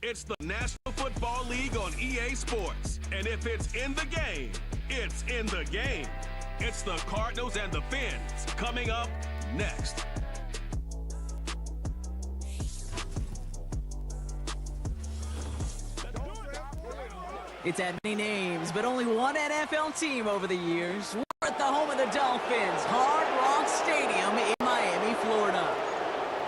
It's the National Football League on EA Sports. And if it's in the game, it's in the game. It's the Cardinals and the Fins coming up next. It's had many names, but only one NFL team over the years. We're at the home of the Dolphins, Hard Rock Stadium in Miami, Florida.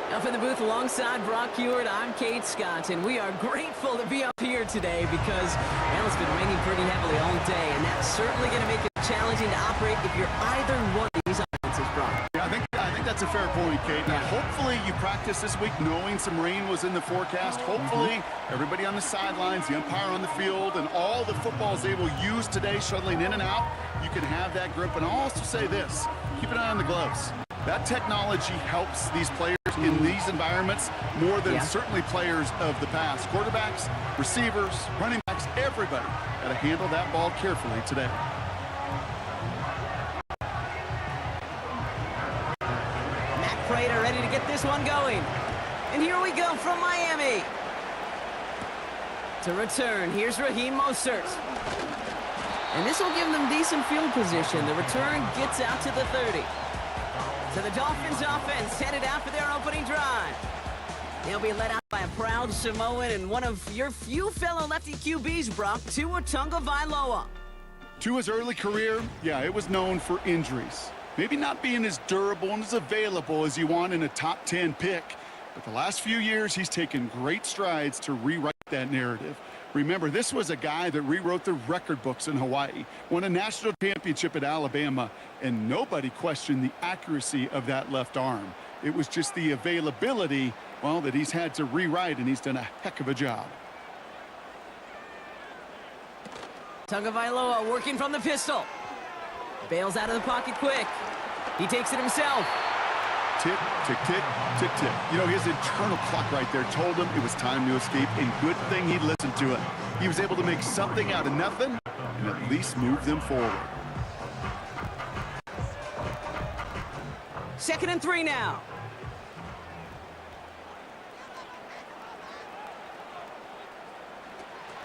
Up in the booth alongside Brock Hewitt, I'm Kate Scott, and we are grateful to be up here today because, well, it's been raining pretty heavily all day, and that's certainly going to make it challenging to operate if you're either one of these offenses, Brock. Yeah, I think that's a fair point, Kate. Now, hopefully you practice this week knowing some rain was in the forecast. Hopefully everybody on the sidelines, the umpire on the field, and all the footballs they will use today shuttling in and out, you can have that grip. And I'll also say this, keep an eye on the gloves. That technology helps these players in these environments more than certainly players of the past. Quarterbacks, receivers, running backs, everybody got to handle that ball carefully today. Matt Prater ready to get this one going. And here we go from Miami. To return, here's Raheem Mostert. And this will give them decent field position. The return gets out to the 30. So the Dolphins offense headed out for their opening drive. They'll be led out by a proud Samoan and one of your few fellow lefty QBs, Brock, Tua Tagovailoa. Tua's early career, it was known for injuries. Maybe not being as durable and as available as you want in a top 10 pick. But the last few years, he's taken great strides to rewrite that narrative. Remember, this was a guy that rewrote the record books in Hawaii, won a national championship at Alabama, and nobody questioned the accuracy of that left arm. It was just the availability, well, that he's had to rewrite, and he's done a heck of a job. Tagovailoa working from the pistol. Bails out of the pocket quick. He takes it himself. Tick, tick, tick, tick, tick. You know, his internal clock right there told him it was time to escape, and good thing he listened to it. He was able to make something out of nothing and at least move them forward. 2nd and 3 now.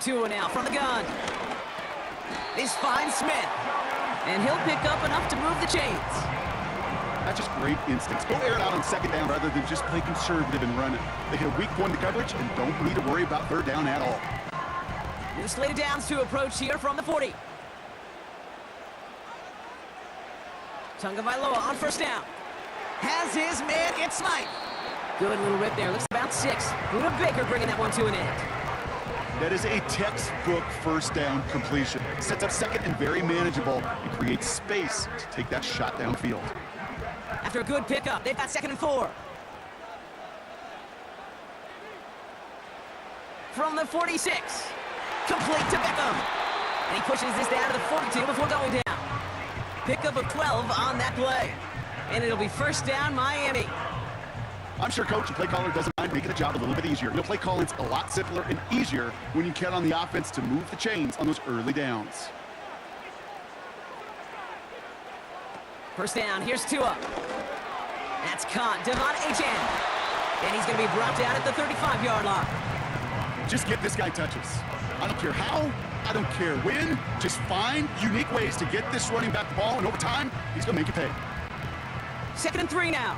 Tua now from the gun. This finds Smith. And he'll pick up enough to move the chains. That's just great instincts. Go air it out on 2nd down rather than just play conservative and run it. They hit a weak point in the coverage and don't need to worry about 3rd down at all. New slate of downs to approach here from the 40. Tagovailoa on 1st down. Has his man, it's Smythe. Good little rip there, looks about 6. Buda Baker bringing that one to an end. That is a textbook 1st down completion. Sets up 2nd and very manageable and creates space to take that shot downfield. After a good pickup, they've got 2nd and 4. From the 46. Complete to Beckham. And he pushes this down to the 42 before going down. Pickup of 12 on that play. And it'll be 1st down, Miami. I'm sure coach and play caller doesn't mind making the job a little bit easier. You know, play calling's a lot simpler and easier when you count on the offense to move the chains on those early downs. 1st down, here's Tua. That's caught, Devon Achane. And he's going to be brought down at the 35-yard line. Just get this guy touches. I don't care how, I don't care when. Just find unique ways to get this running back the ball, and over time, he's going to make it pay. 2nd and 3 now.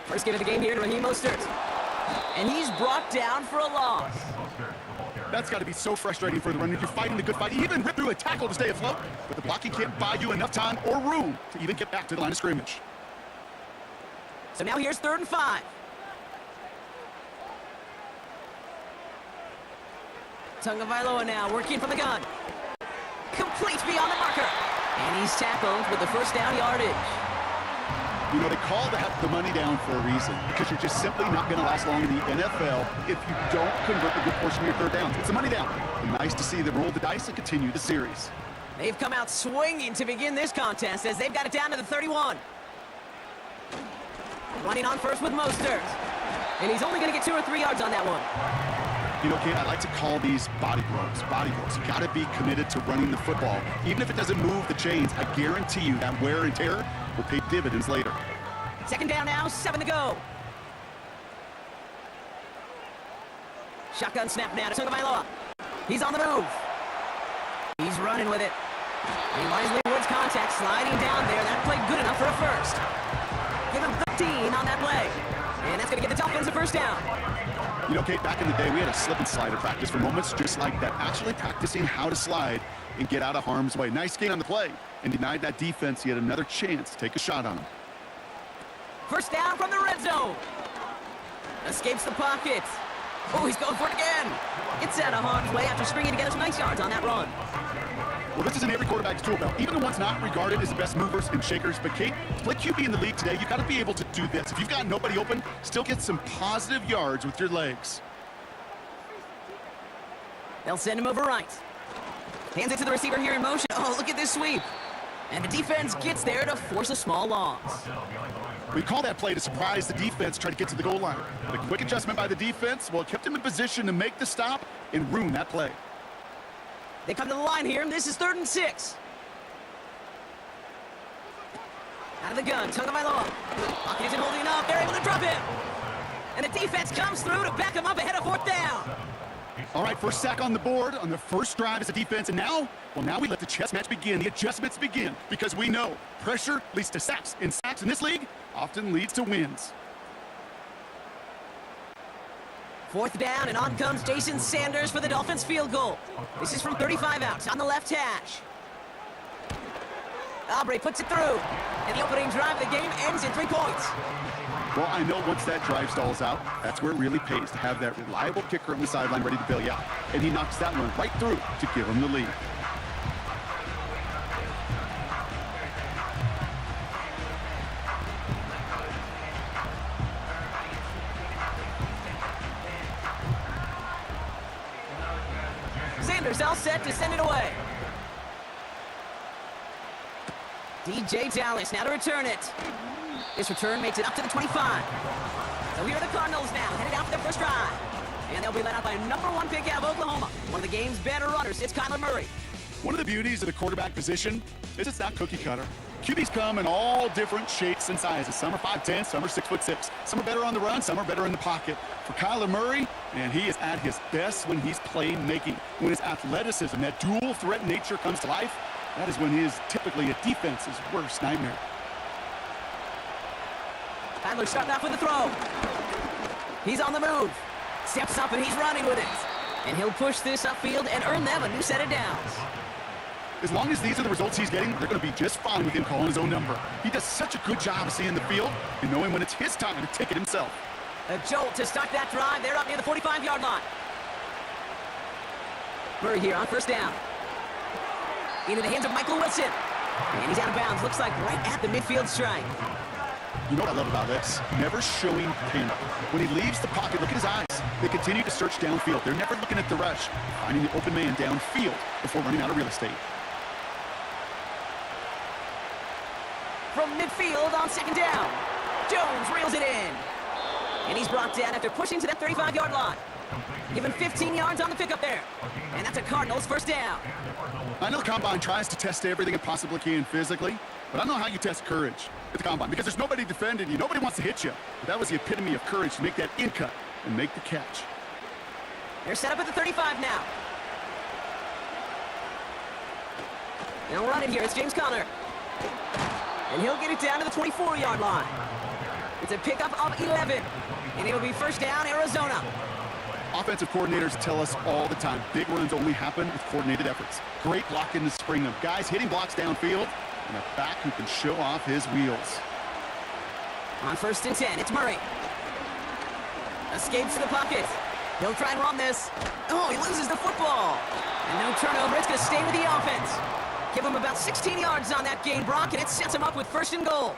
First get of the game here to Raheem Mostert. And he's brought down for a loss. That's got to be so frustrating for the runner. You're fighting the good fight. You even rip through a tackle to stay afloat, but the blocking can't buy you enough time or room to even get back to the line of scrimmage. So now here's 3rd and 5. Tagovailoa now working from the gun. Complete beyond the marker. And he's tackled with the 1st down yardage. You know, they call the money down for a reason, because you're just simply not going to last long in the NFL if you don't convert a good portion of your 3rd downs. It's a money down. And nice to see them roll the dice and continue the series. They've come out swinging to begin this contest as they've got it down to the 31. Running on first with Mostert. And he's only going to get 2 or 3 yards on that one. You know, Kate, I like to call these body blows. Body blows. You got to be committed to running the football. Even if it doesn't move the chains, I guarantee you that wear and tear will pay dividends later. Second down now, 7 to go. Shotgun snap now to Tagovailoa. He's on the move. He's running with it. He wisely avoids contact, sliding down there. That played good enough for a first. Give him 13 on that play. And that's going to get the Dolphins a first down. You know, Kate, back in the day, we had a slip and slide at practice for moments just like that. Actually practicing how to slide and get out of harm's way. Nice gain on the play. And denied that defense yet another chance to take a shot on him. First down from the red zone. Escapes the pocket. Oh, he's going for it again. Gets out of harm's way after stringing together some nice yards on that run. Well, this isn't every quarterback's tool belt, even the ones not regarded as the best movers and shakers. But, Kate, to play QB in the league today, you've got to be able to do this. If you've got nobody open, still get some positive yards with your legs. They'll send him over right. Hands it to the receiver here in motion. Oh, look at this sweep. And the defense gets there to force a small loss. We call that play to surprise the defense, try to get to the goal line. The quick adjustment by the defense, well, it kept him in position to make the stop and ruin that play. They come to the line here, and this is 3rd and 6. Out of the gun, Tagovailoa. Pocket isn't holding enough. They're able to drop him. And the defense comes through to back him up ahead of 4th down. All right, first sack on the board on the first drive as a defense. And now, well, now we let the chess match begin. The adjustments begin because we know pressure leads to sacks. And sacks in this league often leads to wins. 4th down, and on comes Jason Sanders for the Dolphins field goal. This is from 35 out on the left hash. Aubrey puts it through, and the opening drive of the game ends in 3 points. Well, I know once that drive stalls out, that's where it really pays to have that reliable kicker on the sideline ready to bail you out. And he knocks that one right through to give him the lead. Sanders all set to send it away. DJ Dallas now to return it. This return makes it up to the 25. So here are the Cardinals now, headed out for their first drive. And they'll be led out by #1 pick out of Oklahoma. One of the game's better runners, it's Kyler Murray. One of the beauties of the quarterback position is it's not cookie cutter. QBs come in all different shapes and sizes. Some are 5'10", some are 6'6". Some are better on the run, some are better in the pocket. For Kyler Murray, man, he is at his best when he's playmaking. When his athleticism, that dual threat nature comes to life, that is when he is typically a defense's worst nightmare. Kyler starting off with the throw. He's on the move. Steps up and he's running with it. And he'll push this upfield and earn them a new set of downs. As long as these are the results he's getting, they're going to be just fine with him calling his own number. He does such a good job of seeing the field and knowing when it's his time to take it himself. A jolt to start that drive. They're up near the 45-yard line. Murray here on first down. Into the hands of Michael Wilson. And he's out of bounds. Looks like right at the midfield stripe. You know what I love about this? Never showing panic. When he leaves the pocket, look at his eyes. They continue to search downfield. They're never looking at the rush, finding the open man downfield before running out of real estate. From midfield on second down, Jones reels it in. And he's brought down after pushing to that 35-yard line. Given 15 yards on the pickup there. And that's a Cardinals first down. I know the Combine tries to test everything it possibly can physically, but I don't know how you test courage at the Combine because there's nobody defending you. Nobody wants to hit you. But that was the epitome of courage to make that in cut and make the catch. They're set up at the 35 now. They'll run it here. It's James Conner. And he'll get it down to the 24-yard line. It's a pickup of 11. And it'll be first down, Arizona. Offensive coordinators tell us all the time, big runs only happen with coordinated efforts. Great blocking to spring them. Guys hitting blocks downfield, and a back who can show off his wheels. On first and 10, it's Murray. Escapes to the pocket. He'll try and run this. Oh, he loses the football. And no turnover. It's going to stay with the offense. Give him about 16 yards on that gain, Brock, and it sets him up with first and goal.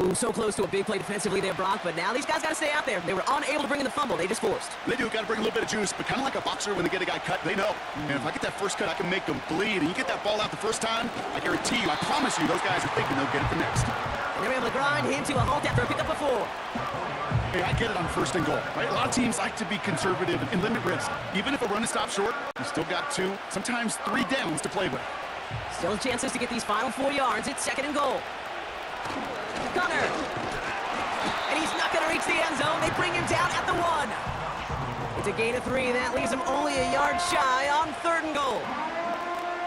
Ooh, so close to a big play defensively there, Brock, but now these guys got to stay out there. They were unable to bring in the fumble. They just forced. They do got to bring a little bit of juice, but kind of like a boxer when they get a guy cut, they know. And if I get that first cut, I can make them bleed. And you get that ball out the first time, I guarantee you, I promise you, those guys are thinking they'll get it the next. And they're able to grind him to a halt after a pickup of 4. Hey, I get it on first and goal, right? A lot of teams like to be conservative and limit risk. Even if a run is stopped short, you still got 2, sometimes 3 downs to play with. Still chances to get these final 4 yards. It's second and goal. Conner. And he's not going to reach the end zone. They bring him down at the 1. It's a gain of 3. That leaves him only a yard shy on 3rd and goal.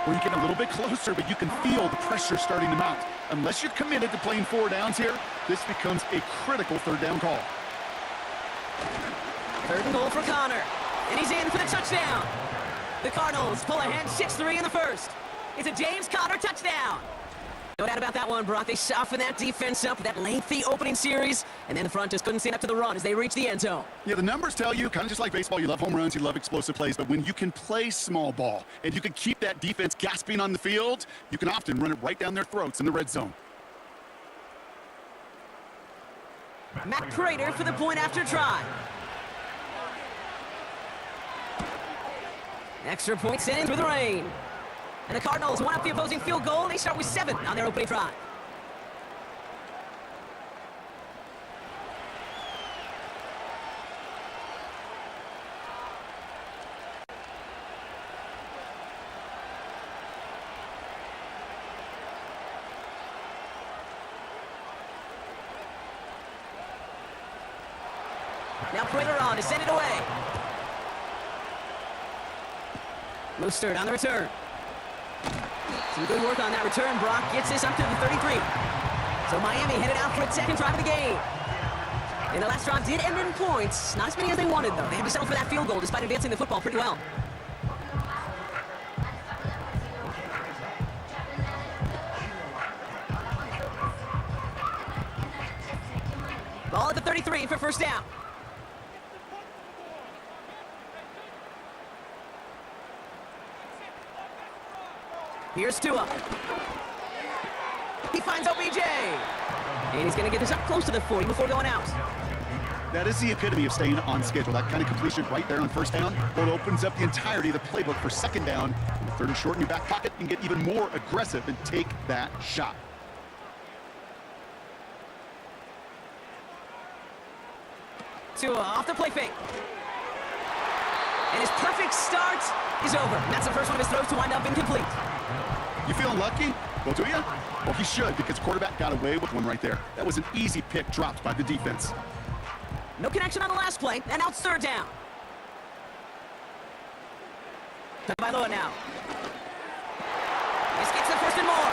Well, you get a little bit closer, but you can feel the pressure starting to mount. Unless you're committed to playing 4 downs here, this becomes a critical 3rd down call. 3rd and goal for Connor. And he's in for the touchdown. The Cardinals pull ahead 6-3 in the first. It's a James Conner touchdown. No doubt about that one, Brock. They softened that defense up with that lengthy opening series, and then the front just couldn't stand up to the run as they reached the end zone. Yeah, the numbers tell you, kind of just like baseball, you love home runs, you love explosive plays, but when you can play small ball and you can keep that defense gasping on the field, you can often run it right down their throats in the red zone. Matt Prater for the point after try. Extra point sent in through the rain. And the Cardinals won up the opposing field goal. They start with 7 on their opening drive. Now Prater on to send it away. Mostert on the return. Some good work on that return. Brock gets this up to the 33. So Miami headed out for its 2nd drive of the game. And the last drive did end in points. Not as many as they wanted, though. They had to settle for that field goal despite advancing the football pretty well. Ball at the 33 for 1st down. Here's Tua. He finds OBJ. And he's going to get this up close to the 40 before going out. That is the epitome of staying on schedule. That kind of completion right there on 1st down. Well, it opens up the entirety of the playbook for 2nd down. 3rd and short in your back pocket, and get even more aggressive and take that shot. Tua off the play fake. And his perfect start is over. And that's the first one of his throws to wind up incomplete. You feeling lucky? Well, do you? Well, he should, because quarterback got away with one right there. That was an easy pick dropped by the defense. No connection on the last play, and now it's 3rd down. Tagovailoa now. This gets the 1st and more.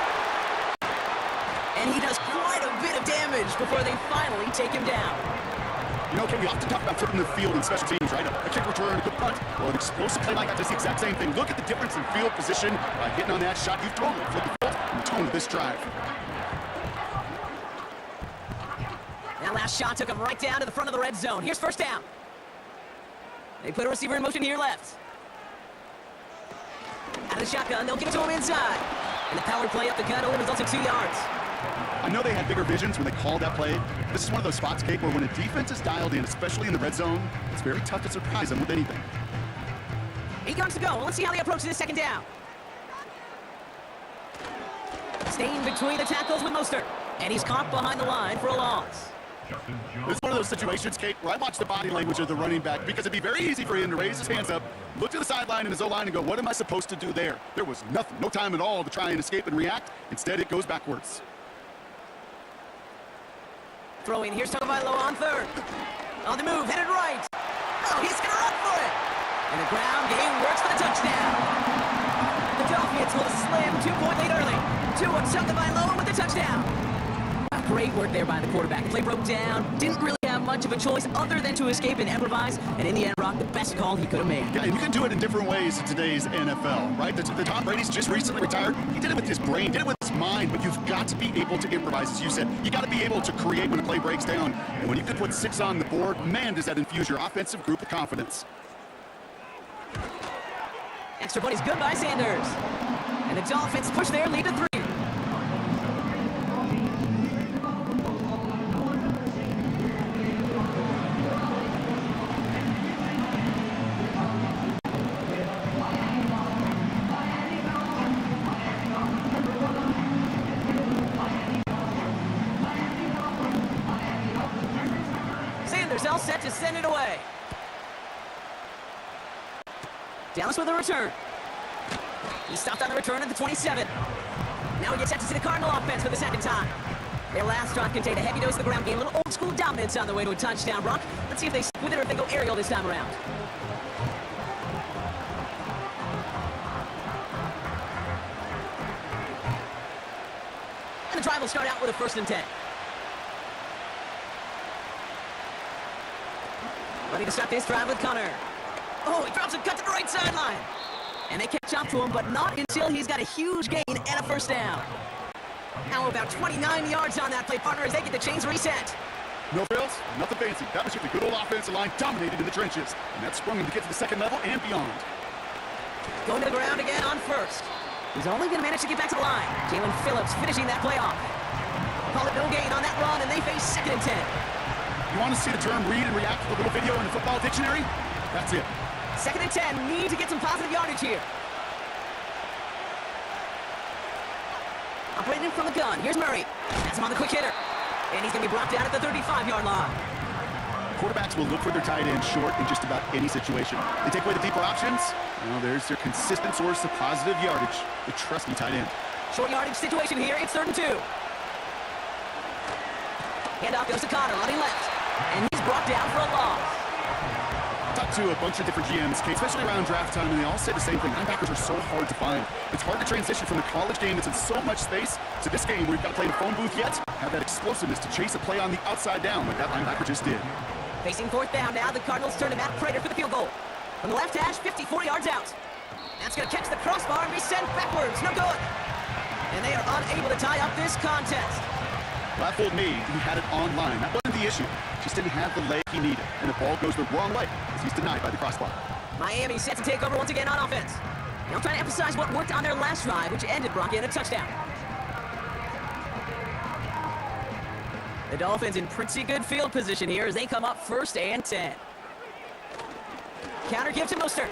And he does quite a bit of damage before they finally take him down. You know, Ken, we often talk about flipping the field in special teams, right? A kick return, a good punt. Well, an explosive play like that does the exact same thing. Look at the difference in field position by hitting on that shot. You've totally flipped the field in the tone of this drive. That last shot took him right down to the front of the red zone. Here's 1st down. They put a receiver in motion here left. Out of the shotgun, they'll give it to him inside. And the power play up the gut only results in 2 yards. I know they had bigger visions when they called that play. This is one of those spots, Kate, where when a defense is dialed in, especially in the red zone, it's very tough to surprise them with anything. 8 yards to go. Let's see how they approach this 2nd down. Staying between the tackles with Mostert. And he's caught behind the line for a loss. It's one of those situations, Kate, where I watch the body language of the running back because it'd be very easy for him to raise his hands up, look to the sideline in his O-line and go, what am I supposed to do there? There was nothing, no time at all to try and escape and react. Instead, it goes backwards. Throwing, here's Tagovailoa on 3rd. On the move, headed right. Oh, he's going to run for it. And the ground game works for the touchdown. The Dolphins will slam 2-point lead early. Tua Tagovailoa with the touchdown. Great work there by the quarterback. Play broke down. Didn't really have much of a choice other than to escape and improvise. And in the end, Brock, the best call he could have made. Yeah, and you can do it in different ways in today's NFL, right? The Tom Brady's just recently retired. He did it with his brain, did it with his mind, but you've got to be able to improvise. As you said, you got to be able to create when a play breaks down. And when you can put 6 on the board, man, does that infuse your offensive group with confidence. Extra point is good by Sanders. And the Dolphins push their lead to 3. All set to send it away. Dallas with a return. He stopped on the return at the 27. Now he gets set to see the Cardinal offense for the 2nd time. Their last drive contained a heavy dose of the ground game, a little old-school dominance on the way to a touchdown, Brock. Let's see if they stick with it or if they go aerial this time around. And the drive will start out with a 1st and 10. Ready to start this drive with Connor. Oh, he drops a cut to the right sideline. And they catch up to him, but not until he's got a huge gain and a 1st down. Now about 29 yards on that play, partner, as they get the chains reset. No frills, nothing fancy. That was just a good old offensive line dominated in the trenches. And that sprung him to get to the 2nd level and beyond. Going to the ground again on 1st. He's only going to manage to get back to the line. Jalen Phillips finishing that play off. Call it no gain on that run, and they face 2nd and 10. You want to see the term read and react to the little video in the football dictionary? That's it. 2nd and 10, need to get some positive yardage here. Operating from the gun, here's Murray. That's him on the quick hitter. And he's going to be brought down at the 35-yard line. Quarterbacks will look for their tight end short in just about any situation. They take away the deeper options. Well, there's their consistent source of positive yardage, the trusty tight end. Short yardage situation here, it's 3rd and 2. Handoff goes to Connor, running left. And he's brought down for a loss. Talked to a bunch of different GMs, Kate, especially around draft time, and they all say the same thing. Linebackers are so hard to find. It's hard to transition from the college game that's in so much space to this game where you've got to play in the phone booth yet, have that explosiveness to chase a play on the outside down like that linebacker just did. Facing 4th down now, the Cardinals turn to Matt Prater for the field goal. From the left hash, 54 yards out. That's going to catch the crossbar and be sent backwards. No good. And they are unable to tie up this contest. That fooled me. He had it online. That wasn't the issue. Just didn't have the leg he needed. And the ball goes the wrong way as he's denied by the crossbar. Miami set to take over once again on offense. They'll try to emphasize what worked on their last drive, which ended Brock in a touchdown. The Dolphins in pretty good field position here as they come up 1st and 10. Counter give to Mostert.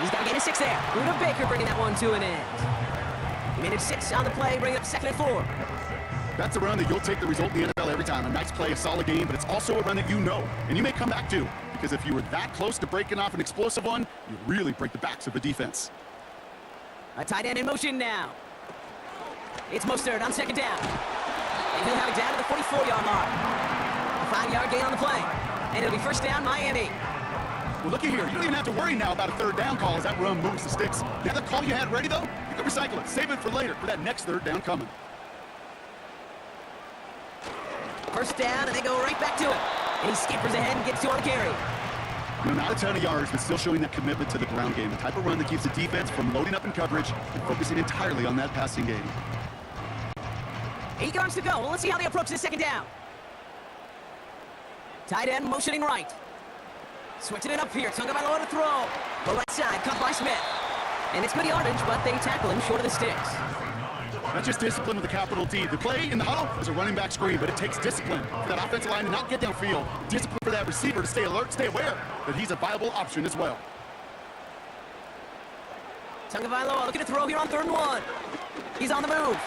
He's got to get a 6 there. Buda Baker bringing that one to an end. Minute 6 on the play, bringing up 2nd and 4. That's a run that you'll take the result in the NFL every time. A nice play, a solid game, but it's also a run that you know, and you may come back to, because if you were that close to breaking off an explosive one, you really break the backs of the defense. A tight end in motion now. It's Mostert on 2nd down. And he'll have it down to the 44-yard mark. A 5-yard gain on the play. And it'll be 1st down, Miami. Well, looky here. You don't even have to worry now about a 3rd down call as that run moves the sticks. You have the call you had ready, though? You can recycle it. Save it for later for that next 3rd down coming. 1st down, and they go right back to it. And he scampers ahead and gets 2 on the carry. You know, not a ton of yards, but still showing that commitment to the ground game. The type of run that keeps the defense from loading up in coverage and focusing entirely on that passing game. 8 yards to go. Well, let's see how they approach this 2nd down. Tight end motioning right. Switching it up here. Tagovailoa to throw. The right side, cut by Smith. And it's good yardage, but they tackle him short of the sticks. That's just discipline with a capital D. The play in the huddle is a running back screen, but it takes discipline for that offensive line to not get downfield. Discipline for that receiver to stay alert, stay aware that he's a viable option as well. Tagovailoa looking to throw here on 3rd and 1. He's on the move.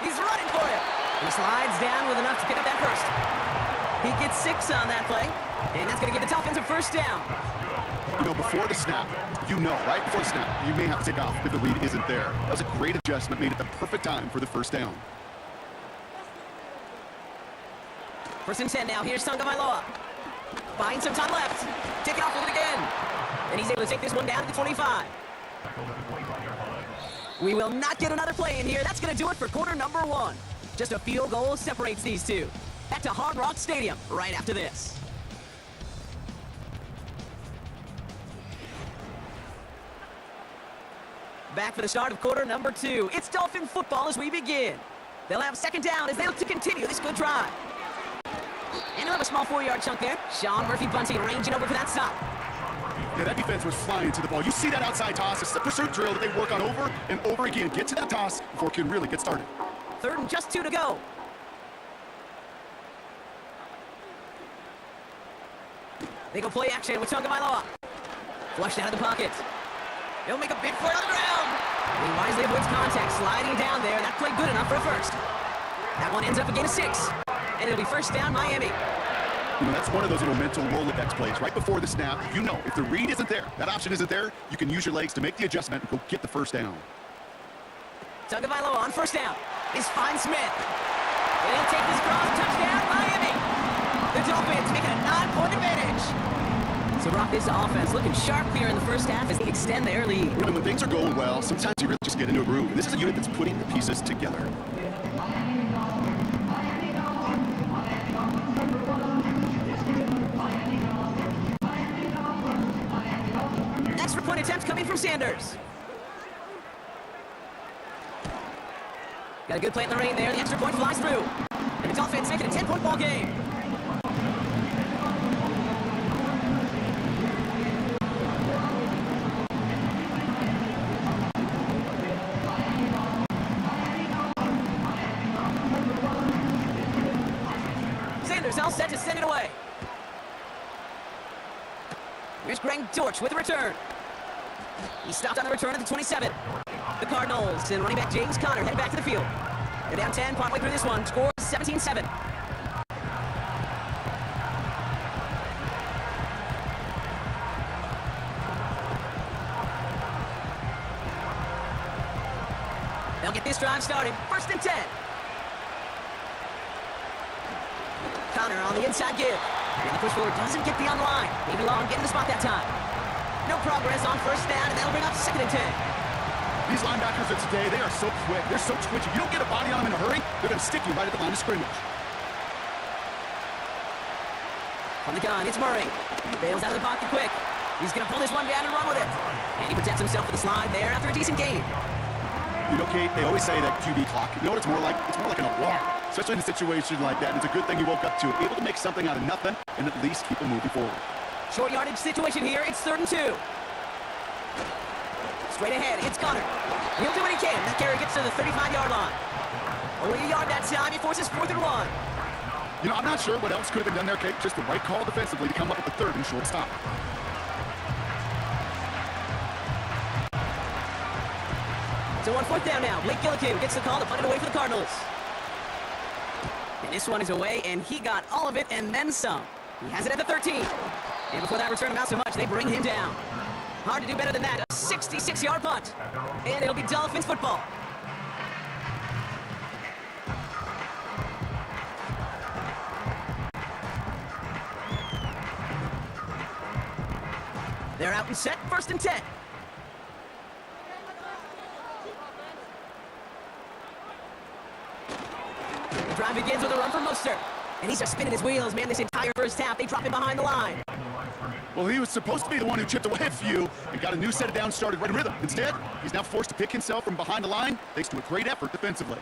He's running for it. He slides down with enough to pick up that 1st. He gets 6 on that play, and that's going to give the Dolphins a 1st down. You know, before the snap, you know, right before the snap, you may have to take off if the read isn't there. That was a great adjustment, made it the perfect time for the 1st down. 1st and 10 now. Here's Tagovailoa. Buying some time left. Taking off with it again. And he's able to take this one down to the 25. We will not get another play in here. That's going to do it for quarter number 1. Just a field goal separates these two. Back to Hard Rock Stadium right after this. Back for the start of quarter number 2. It's Dolphin football as we begin. They'll have 2nd down as they look to continue this good drive. And they'll have a small 4-yard chunk there. Sean Murphy-Bunting ranging over for that stop. Yeah, that defense was flying to the ball. You see that outside toss. It's the pursuit drill that they work on over and over again. Get to that toss before it can really get started. 3rd and just 2 to go. They go play action with Tagovailoa. Flushed out of the pocket. He'll make a big play on the ground. He wisely avoids contact, sliding down there. That play good enough for a 1st. That one ends up a gain of 6. And it'll be 1st down, Miami. You know, that's one of those little mental Rolodex plays. Right before the snap, you know, if the read isn't there, that option isn't there, you can use your legs to make the adjustment and go get the 1st down. Tagovailoa on 1st down. Is finds Smith. And he'll take this cross. Touchdown, Miami. The Dolphins making a 9-point advantage. So, Brock, this offense looking sharp here in the first half as they extend their lead. And when things are going well, sometimes you really just get into a groove. And this is a unit that's putting the pieces together. Extra point attempts coming from Sanders. Got a good play in the rain there. The extra point flies through. And the Dolphins making a 10-point ball game. Sanders all set to send it away. Here's Greg Dortch with the return. He stopped on the return at the 27. The Cardinals and running back James Conner heading back to the field. They're down 10, partway through this one. Score 17-7. They'll get this drive started. First and 10. Conner on the inside give. And the push forward doesn't get beyond the line. Maybe Long getting the spot that time. No progress on first down, and that'll bring up second and 10. These linebackers of today, they are so quick. They're so twitchy. You don't get a body on them in a hurry, they're going to stick you right at the line of scrimmage. From the gun, it's Murray. Bails out of the pocket quick. He's going to pull this one down and run with it. And he protects himself with a slide there after a decent gain. You know, Kate, they always say that QB clock. You know what it's more like? It's more like an alarm. Especially in a situation like that. And it's a good thing you woke up to it. Able to make something out of nothing and at least keep it moving forward. Short yardage situation here. It's 3rd and 2. Straight ahead, it's Conner. He'll do what he can. That carry gets to the 35-yard line. Only a yard that time. He forces 4th and 1. You know, I'm not sure what else could have been done there, Kate. Just the right call defensively to come up with the 3rd and short stop. So on 4th down now, Blake Gillikin gets the call to punt it away for the Cardinals. And this one is away, and he got all of it and then some. He has it at the 13. And before that return amounts so much, they bring him down. Hard to do better than that. A 66-yard punt. And it'll be Dolphins football. They're out and set. 1st and 10. The drive begins with a run from Mostert. And he's just spinning his wheels, man, this entire first half. They drop him behind the line. Well, he was supposed to be the one who chipped away a few and got a new set of downs started right in rhythm. Instead, he's now forced to pick himself from behind the line thanks to a great effort defensively.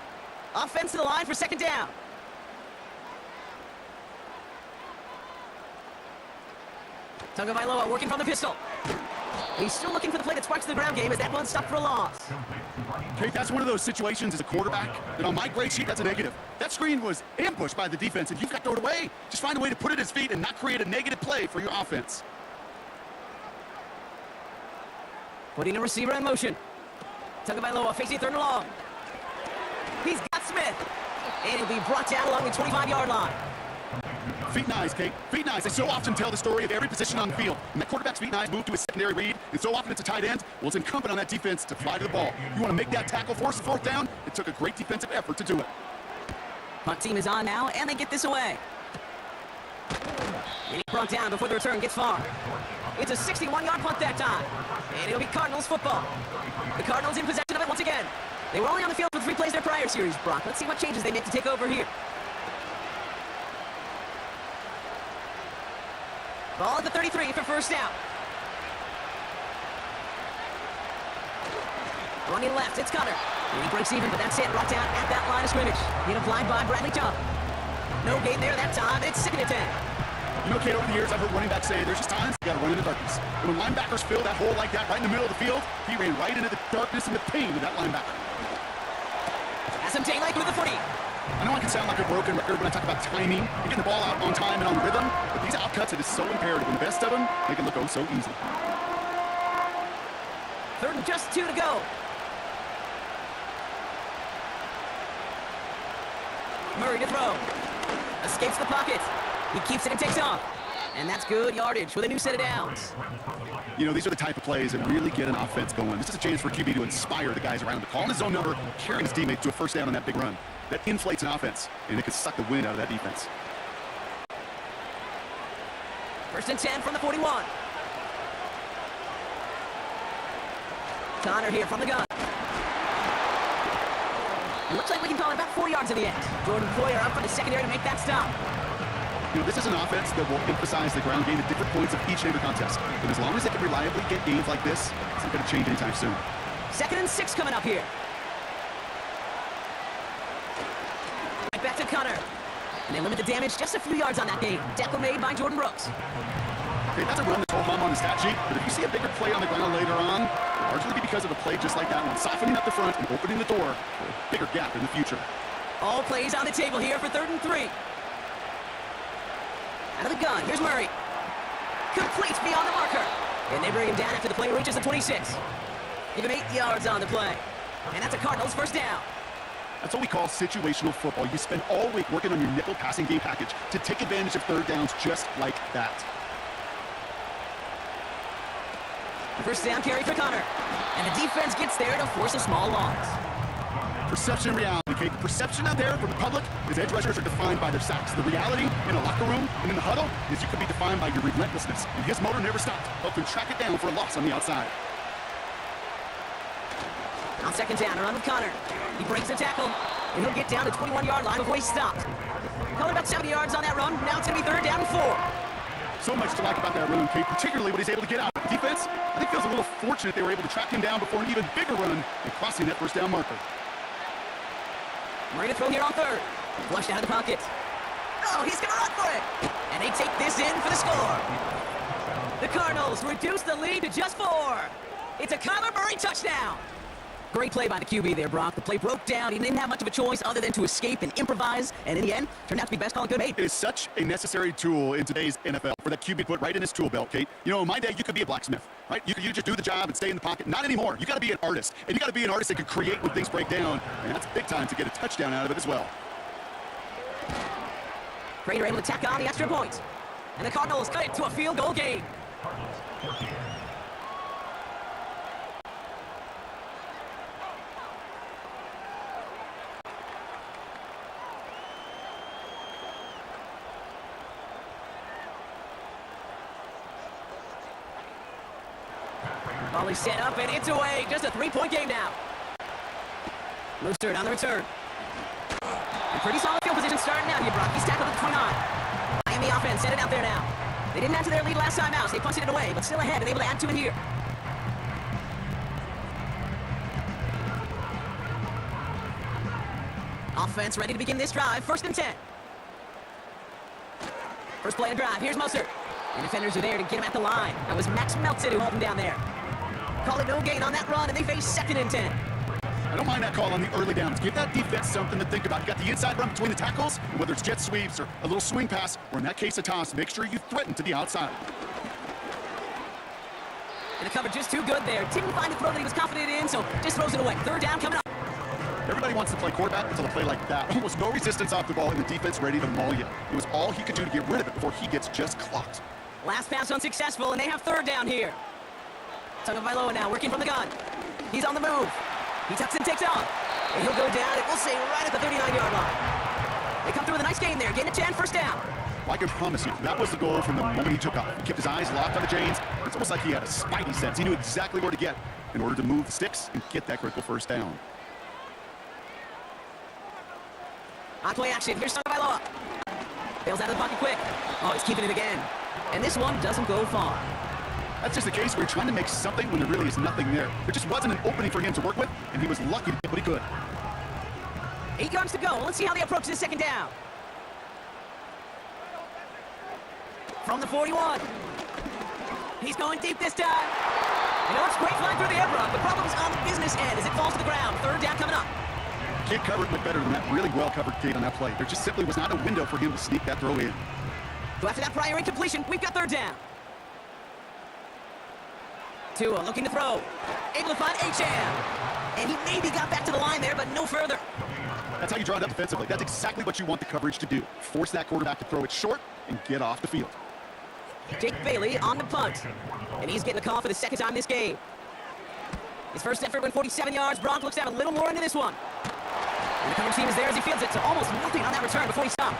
Offense to the line for 2nd down. Tagovailoa working from the pistol. He's still looking for the play that sparks the ground game as that one stopped for a loss. Kate, that's one of those situations as a quarterback that on my grade sheet, that's a negative. That screen was ambushed by the defense, and you've got to throw it away. Just find a way to put it at his feet and not create a negative play for your offense. Putting a receiver in motion. Tagovailoa facing 3rd and long. He's got Smith. And he'll be brought down along the 25-yard line. Feet and eyes, Kate. Feet and eyes. They so often tell the story of every position on the field. And that quarterback's feet and eyes move to a secondary read, and so often it's a tight end. Well, it's incumbent on that defense to fly to the ball. You want to make that tackle, force the 4th down? It took a great defensive effort to do it. Punt team is on now, and they get this away. And he brought down before the return gets far. It's a 61-yard punt that time. And it'll be Cardinals football. The Cardinals in possession of it once again. They were only on the field for 3 plays their prior series, Brock. Let's see what changes they make to take over here. Ball at the 33 for 1st down. Running left, it's Conner. And he breaks even, but that's it. Brought down at that line of scrimmage. Hit applied by Bradley Chubb. No gain there that time. It's 2nd and 10. You know, Kate, over the years, I've heard running backs say there's just times you got to run in the darkness. And when linebackers fill that hole like that right in the middle of the field, he ran right into the darkness and the pain of that linebacker. Has him daylight with the 40. I know I can sound like a broken record when I talk about timing and getting the ball out on time and on rhythm, but these outcuts, it is so imperative. And the best of them, make it look oh so easy. 3rd and just 2 to go. Murray to throw. Escapes the pocket. He keeps it and takes off. And that's good yardage with a new set of downs. You know, these are the type of plays that really get an offense going. This is a chance for QB to inspire the guys around him to call in his own number, carrying his teammates to a 1st down on that big run. that inflates an offense, and it can suck the wind out of that defense. First and 10 from the 41. Connor here from the gun. It looks like we can call it about 4 yards in the end. Jordan Poyer up for the secondary to make that stop. You know, this is an offense that will emphasize the ground game at different points of each and every contest. And as long as they can reliably get gains like this, it's not going to change anytime soon. 2nd and 6 coming up here. Right back to Connor. And they limit the damage just a few yards on that game. Tackle made by Jordan Brooks. Okay, that's a run that's home on the stat sheet, but if you see a bigger play on the ground later on, it'll largely be because of a play just like that one, softening up the front and opening the door for a bigger gap in the future. All plays on the table here for 3rd and 3. Out of the gun, here's Murray. Completes beyond the marker. And they bring him down after the play reaches the 26. Give him 8 yards on the play. And that's a Cardinals first down. That's what we call situational football. You spend all week working on your nickel passing game package to take advantage of third downs just like that. First down carry for Connor. And the defense gets there to force a small loss. Perception and reality, Kate. The perception out there from the public is edge rushers are defined by their sacks. The reality in a locker room and in the huddle is you could be defined by your relentlessness. And his motor never stopped, helping track it down for a loss on the outside. On 2nd down, a run with Connor. He breaks the tackle, and he'll get down to 21-yard line before he's stopped. Probably about 70 yards on that run. Now it's going to be 3rd down and 4. So much to like about that run, Kate, particularly what he's able to get out. The defense, I think, feels a little fortunate they were able to track him down before an even bigger run and crossing that first down marker. Murray to throw here on 3rd. Flushed out of the pocket. Oh, he's going to run for it. And they take this in for the score. The Cardinals reduce the lead to just 4. It's a Kyler Murray touchdown. Great play by the QB there, Brock. The play broke down. He didn't have much of a choice other than to escape and improvise. And in the end, turned out to be best call he could have made. It is such a necessary tool in today's NFL for that QB to put right in his tool belt, Kate. You know, in my day, you could be a blacksmith, right? You just do the job and stay in the pocket. Not anymore. You got to be an artist. And you got to be an artist that can create when things break down. And that's big time to get a touchdown out of it as well. Prater able to tack on the extra point. And the Cardinals cut it to a field goal game. Volley set up, and it's away. Just a 3-point game now. Mostert on the return. And pretty solid field position starting out here, Brock. He's tackled at 29. Miami offense set it out there now. They didn't add to their lead last time out, so they punted it away, but still ahead and able to add to it here. Offense ready to begin this drive. 1st and 10. First play of the drive. Here's Mostert. The defenders are there to get him at the line. That was Max Melton who held him down there. Call it no gain on that run, and they face 2nd and 10. I don't mind that call on the early downs. Give that defense something to think about. You got the inside run between the tackles, and whether it's jet sweeps or a little swing pass, or in that case a toss, make sure you threaten to the outside. And the coverage is too good there. Didn't find the throw that he was confident in, so just throws it away. 3rd down coming up. Everybody wants to play quarterback until a play like that. Almost no resistance off the ball, and the defense ready to maul you. It was all he could do to get rid of it before he gets just clocked. Last pass unsuccessful, and they have 3rd down here. Tagovailoa now working from the gun. He's on the move. He tucks and takes off. And he'll go down, and we'll say right at the 39-yard line. They come through with a nice gain there, getting a 10, 1st down. Well, I can promise you, that was the goal from the moment he took off. He kept his eyes locked on the chains. It's almost like he had a spidey sense. He knew exactly where to get in order to move the sticks and get that critical 1st down. On play action, here's Tagovailoa. Bails out of the pocket quick. Oh, he's keeping it again. And this one doesn't go far. That's just a case where you're trying to make something when there really is nothing there. There just wasn't an opening for him to work with, and he was lucky to get what he could. 8 yards to go. Let's see how they approach this 2nd down. From the 41. He's going deep this time. And it looks great flying through the air, Brock. The problem's on the business end as it falls to the ground. 3rd down coming up. Kid covered much better than that. Really well covered Kid on that play. There just simply was not a window for him to sneak that throw in. So after that prior incompletion, we've got 3rd down. Tua looking to throw. Able to find Achane. And he maybe got back to the line there, but no further. That's how you draw it up defensively. That's exactly what you want the coverage to do. Force that quarterback to throw it short and get off the field. Jake Bailey on the punt. And he's getting the call for the 2nd time this game. His first effort went 47 yards. Bronk looks to have a little more into this one. And the coverage team is there as he fields it, so almost nothing on that return before he stopped.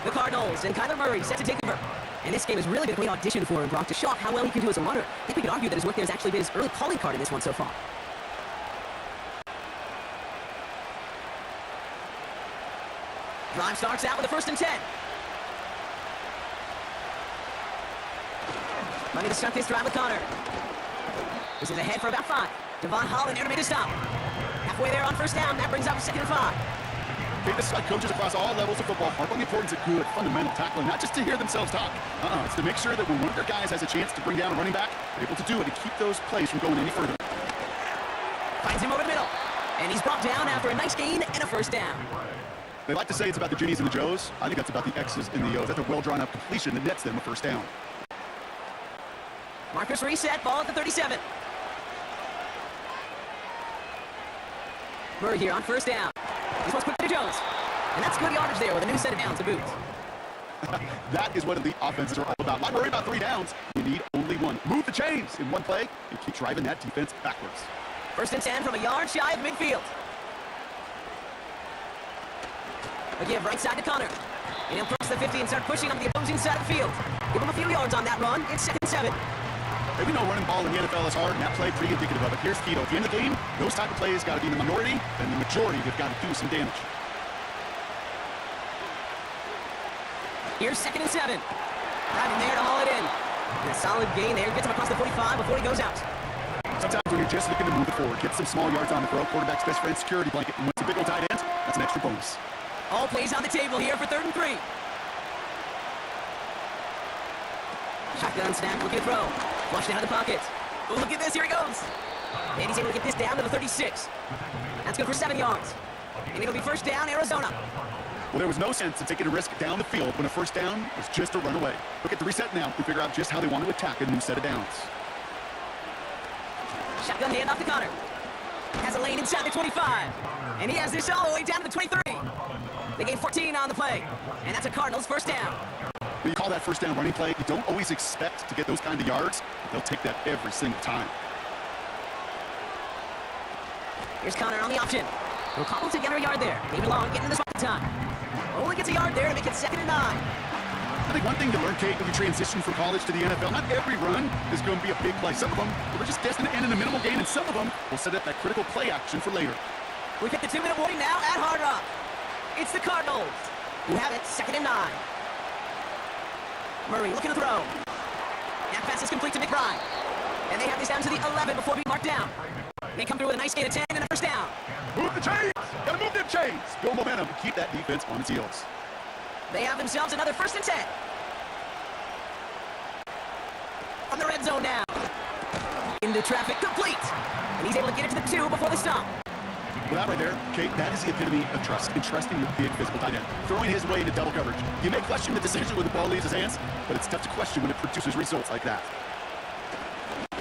The Cardinals and Kyler Murray set to take over. And this game has really been a great audition for him, Brock, to show how well he can do as a runner. I think we could argue that his work there has actually been his early calling card in this one so far. Drive starts out with a 1st and 10. Running to start this drive with Connor. This is ahead for about 5. Devon Holland there to make a stop. Halfway there on 1st down. That brings up 2nd and 5. Okay, this is why coaches across all levels of football harp on the importance of good, fundamental tackling, not just to hear themselves talk. It's to make sure that when one of their guys has a chance to bring down a running back, they're able to do it and keep those plays from going any further. Finds him over the middle. And he's brought down after a nice gain and a 1st down. They like to say it's about the Ginnies and the Joes. I think that's about the X's and the O's. That's a well-drawn-up completion that nets them a 1st down. Marcus reset, ball at the 37. Murray here on 1st down. This one's quick to Jones. And that's good yardage there with a new set of downs to boot. That is what elite offenses are all about. Not worry about 3 downs. You need only 1. Move the chains in 1 play and keep driving that defense backwards. 1st and 10 from a yard shy of midfield. Again, right side to Connor. And he'll cross the 50 and start pushing on the opposing side of the field. Give him a few yards on that run. It's 2nd and 7. Hey, we know running ball in the NFL is hard, and that play pretty indicative of it. Here's Keto. At the end of the game, those type of plays got to be in the minority, and the majority have got to do some damage. Here's 2nd and 7. Driving there to haul it in. And a solid gain there. Gets him across the 45 before he goes out. Sometimes when you're just looking to move it forward, get some small yards on the throw, quarterback's best friend, security blanket, and when it's a big old tight end, that's an extra bonus. All plays on the table here for 3rd and 3. Shotgun snap, looking to throw. Flushed out of the pocket. Oh, look at this, here he goes. And he's able to get this down to the 36. That's good for 7 yards. And it'll be 1st down, Arizona. Well, there was no sense in taking a risk down the field when a 1st down was just a runaway. Look at the reset now and figure out just how they want to attack a new set of downs. Shotgun hand off to Connor. Has a lane inside the 25. And he has this all the way down to the 23. They gain 14 on the play. And that's a Cardinals 1st down. When you call that 1st down running play, you don't always expect to get those kind of yards, but they'll take that every single time. Here's Connor on the option. We'll cobble together a yard there. David Long getting this one time. Only gets a yard there to make it 2nd and 9. I think one thing to learn, Kate, when you transition from college to the NFL, not every run is going to be a big play. Some of them are just destined to end in a minimal gain, and some of them will set up that critical play action for later. We hit the 2-minute warning now at Hard Rock. It's the Cardinals who have it 2nd and 9. Murray looking to throw. That pass is complete to McBride. And they have this down to the 11 before being marked down. They come through with a nice gain of 10 and a 1st down. Move the chains! Gotta move them chains! Build momentum and keep that defense on its heels. They have themselves another 1st and 10. From the red zone now. Into traffic, complete. And he's able to get it to the 2 before the stop. Well, that right there, Kate, that is the epitome of trust. Entrusting your big physical tight end. Throwing his way into double coverage. You may question the decision when the ball leaves his hands, but it's tough to question when it produces results like that.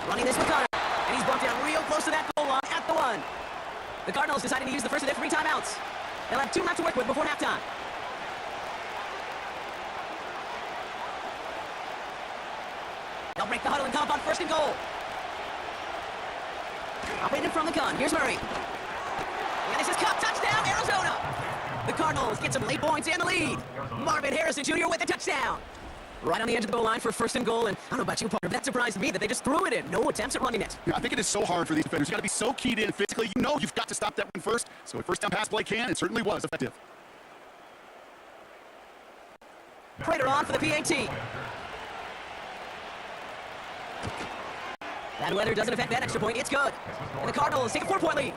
Running this with Connor. And he's brought down real close to that goal line at the 1. The Cardinals decided to use the 1st of their 3 timeouts. They'll have 2 left to work with before halftime. They'll break the huddle and come up on 1st and goal. Operated from the gun. Here's Murray. And this is caught. Touchdown, Arizona. The Cardinals get some late points and the lead. Marvin Harrison Jr. with the touchdown. Right on the edge of the goal line for 1st and goal. And I don't know about you, Parker, but that surprised me that they just threw it in. No attempts at running it. Yeah, I think it is so hard for these defenders. You got to be so keyed in physically. You know you've got to stop that one first. So a 1st down pass play can, and certainly was effective. Prater on for the PAT. That weather doesn't affect that extra point. It's good. And the Cardinals take a 4-point lead.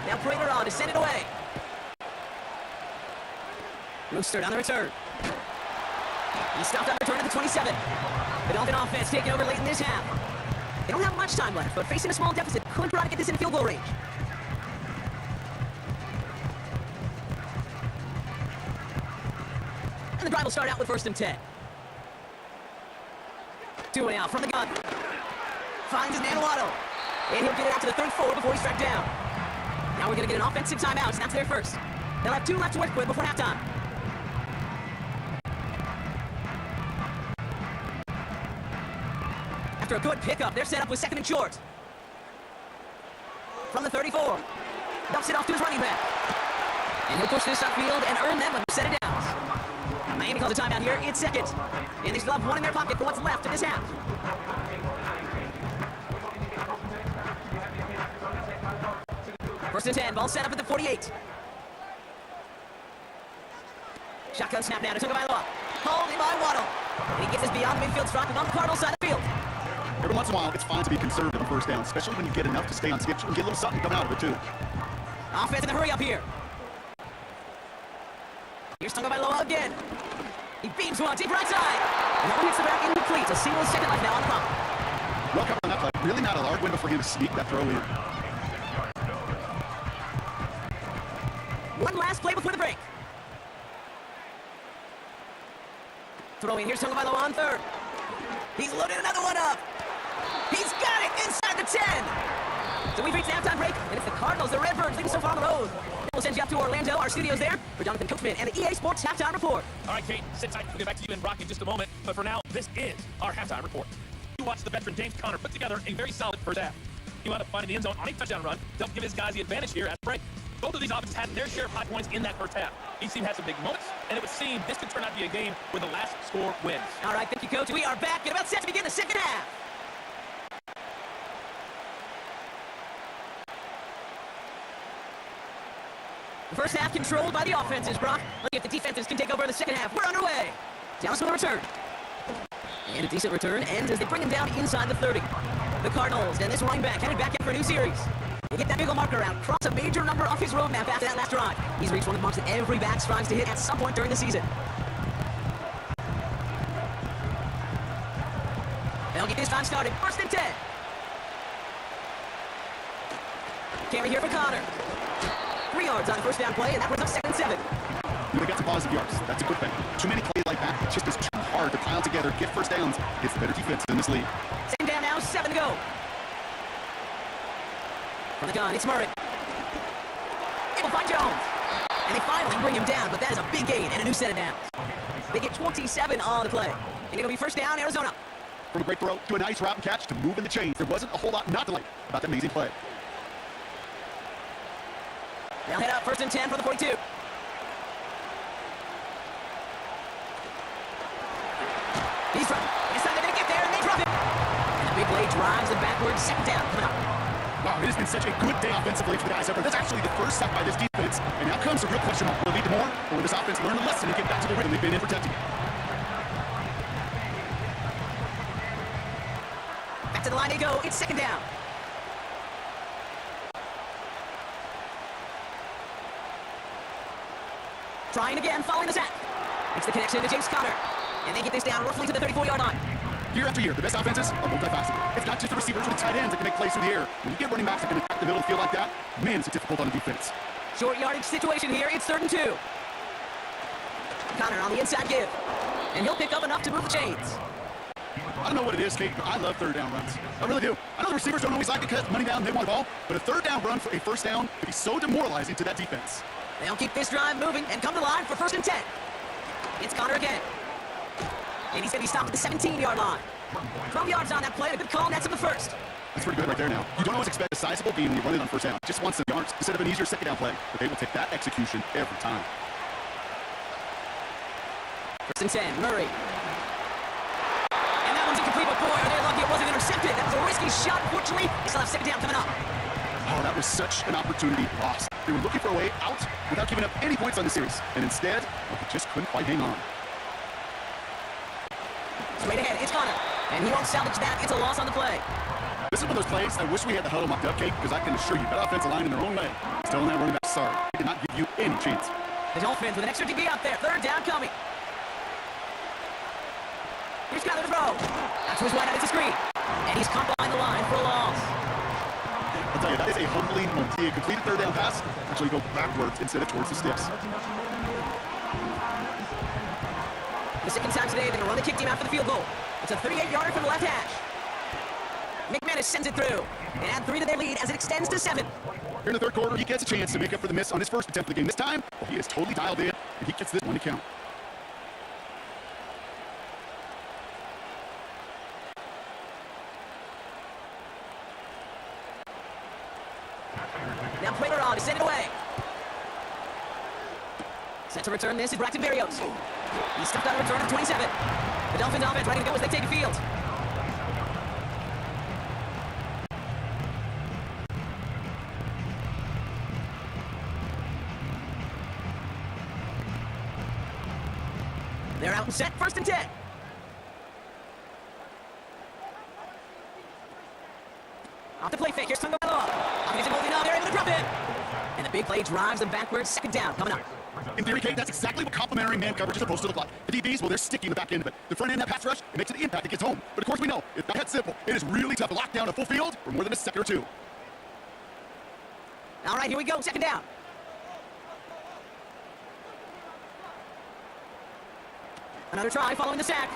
Now Prater on to send it away. Rooster on the return. He stopped on the return to the 27. The Dolphin offense taking over late in this half. They don't have much time left, but facing a small deficit could try to get this in field goal range. And the drive will start out with 1st and 10. 2 out from the gun. Finds his man Waddle. And he'll get it out to the 34 before he's struck down. Now we're going to get an offensive timeout. That's their first. They'll have 2 left to work with before halftime. After a good pickup, they're set up with 2nd and short. From the 34. Dumps it off to his running back. And he'll push this upfield and earn them a set of downs. Miami calls a timeout here. It's 2nd. And they still have 1 in their pocket for what's left of this half. First and 10. Ball set up at the 48. Shotgun snap now to Tagovailoa. Hold in by Waddle. And he gets us beyond the midfield stripe on the Cardinals side of the field. Every once in a while, it's fine to be conservative on first down, especially when you get enough to stay on schedule and get a little something coming out of it, too. Offense in a hurry up here. Here's Tagovailoa again. He beams one deep right side. Now hits the back incomplete. A single second left now on the clock. Well covered on that play. Really not a large window for him to sneak that throw in. One last play before the break. Throw in. Here's Tagovailoa on 3rd. He's loaded another one up. He's got it inside the 10. So we've reached the halftime break, and it's the Cardinals, the Redbirds, leading so far on the road. We'll send you up to Orlando, our studios there, for Jonathan Coachman and the EA Sports Halftime Report. All right, Kate, sit tight. We'll get back to you and Brock in just a moment. But for now, this is our halftime report. You watched the veteran James Conner put together a very solid first half. He wound up finding the end zone on a touchdown run to help give his guys the advantage here at the break. Both of these offenses had their share of high points in that first half. Each team had some big moments, and it would seem this could turn out to be a game where the last score wins. All right, thank you, Coach. We are back and about set to begin the second half. The first half controlled by the offenses, Brock. Look if the defenses can take over in the second half. We're underway. Dallas with a return. And a decent return ends as they bring him down inside the 30. The Cardinals and this running back headed back in for a new series. He'll get that big old marker out, cross a major number off his roadmap after that last drive. He's reached one of the marks that every back strives to hit at some point during the season. They'll get this time started. First and 10. Carry here for Conner. 3 yards on the first down play, and that brings up 2nd and 7. They got some positive yards. That's a good thing. Too many plays like that. It's just is too hard to pile together, get first downs. It's the better defense in this league. Second down now, 7 to go. From the gun, it's Murray. Able to find Jones. And they finally bring him down, but that is a big gain and a new set of downs. They get 27 on the play. And it'll be first down, Arizona. From a great throw to a nice route and catch to moving the chains, there wasn't a whole lot not to like about that amazing play. They'll head up first and 10 for the 42. He's running. This time they're going to get there, and they drop him. And the big play drives them backwards. Second down coming up. Wow, it has been such a good day offensively for the guys up there. That's actually the first step by this defense. And now comes a real question mark. Will it lead to more? Or will this offense learn a lesson and get back to the rhythm they've been in protecting? Back to the line they go. It's second down. Trying again, following the sack. It's the connection to James Conner. And they get this down roughly to the 34-yard line. Year after year, the best offenses are multifaceted. It's not just the receivers or the tight ends that can make plays through the air. When you get running backs that can attack the middle of the field like that, man, it's difficult on the defense. Short yardage situation here. It's 3rd and 2. Conner on the inside give. And he'll pick up enough to move the chains. I don't know what it is, Kate, but I love third down runs. I really do. I know the receivers don't always like it because money down, they want the ball. But a third down run for a first down could be so demoralizing to that defense. They'll keep this drive moving and come to the line for 1st and 10. It's Conner again. And he's going to be stopped at the 17-yard line. 12 yards on that play. A good call, and that's in the first. That's pretty good right there now. You don't always expect a sizable gain when you run it on first down. Just want some yards instead of an easier second down play. But they will take that execution every time. 1st and 10, Murray. And that one's incomplete, but boy, are they lucky it wasn't intercepted. That was a risky shot. Fortunately, they still have second down coming up. Oh, that was such an opportunity lost. They were looking for a way out without giving up any points on the series. And instead, they just couldn't quite hang on. Straight ahead, it's Conner. And he won't salvage that. It's a loss on the play. This is one of those plays I wish we had the huddle mocked up, Kate, because I can assure you that offensive line in their own way is telling that running back, sorry, they did not give you any chance. The Dolphins with an extra DB out there. 3rd down coming. Here's Conner to throw. That's who's wide out. It's a screen. And he's caught behind the line for a loss. I'll tell you, that is a humbling moment. He completed third down pass, actually go backwards instead of towards the sticks. The second time today, they're going to run the kick team out for the field goal. It's a 38-yarder from the left hash. McManus sends it through. And add 3 to their lead as it extends to 7. Here in the third quarter, he gets a chance to make up for the miss on his first attempt of the game. This time, well, he is totally dialed in, and he gets this one to count. Now Prater on to send it away. Set to return this is Braxton Berrios. He stepped out of return at 27. The Dolphins offense ready to go as they take the field. They're out and set, 1st and 10. Off the play fake, here's Tungo Baloa. Offensive holding on, they're able to drop it. And the big play drives them backwards, 2nd down, coming up. In theory, Kate, that's exactly what complementary man coverage is supposed to look like. The DBs, well, they're sticky in the back end of it. The front end, that pass rush, it makes it the impact that gets home. But of course we know, it's not that simple. It is really tough to lock down a full field for more than a second or two. All right, here we go, 2nd down. Another try following the sack.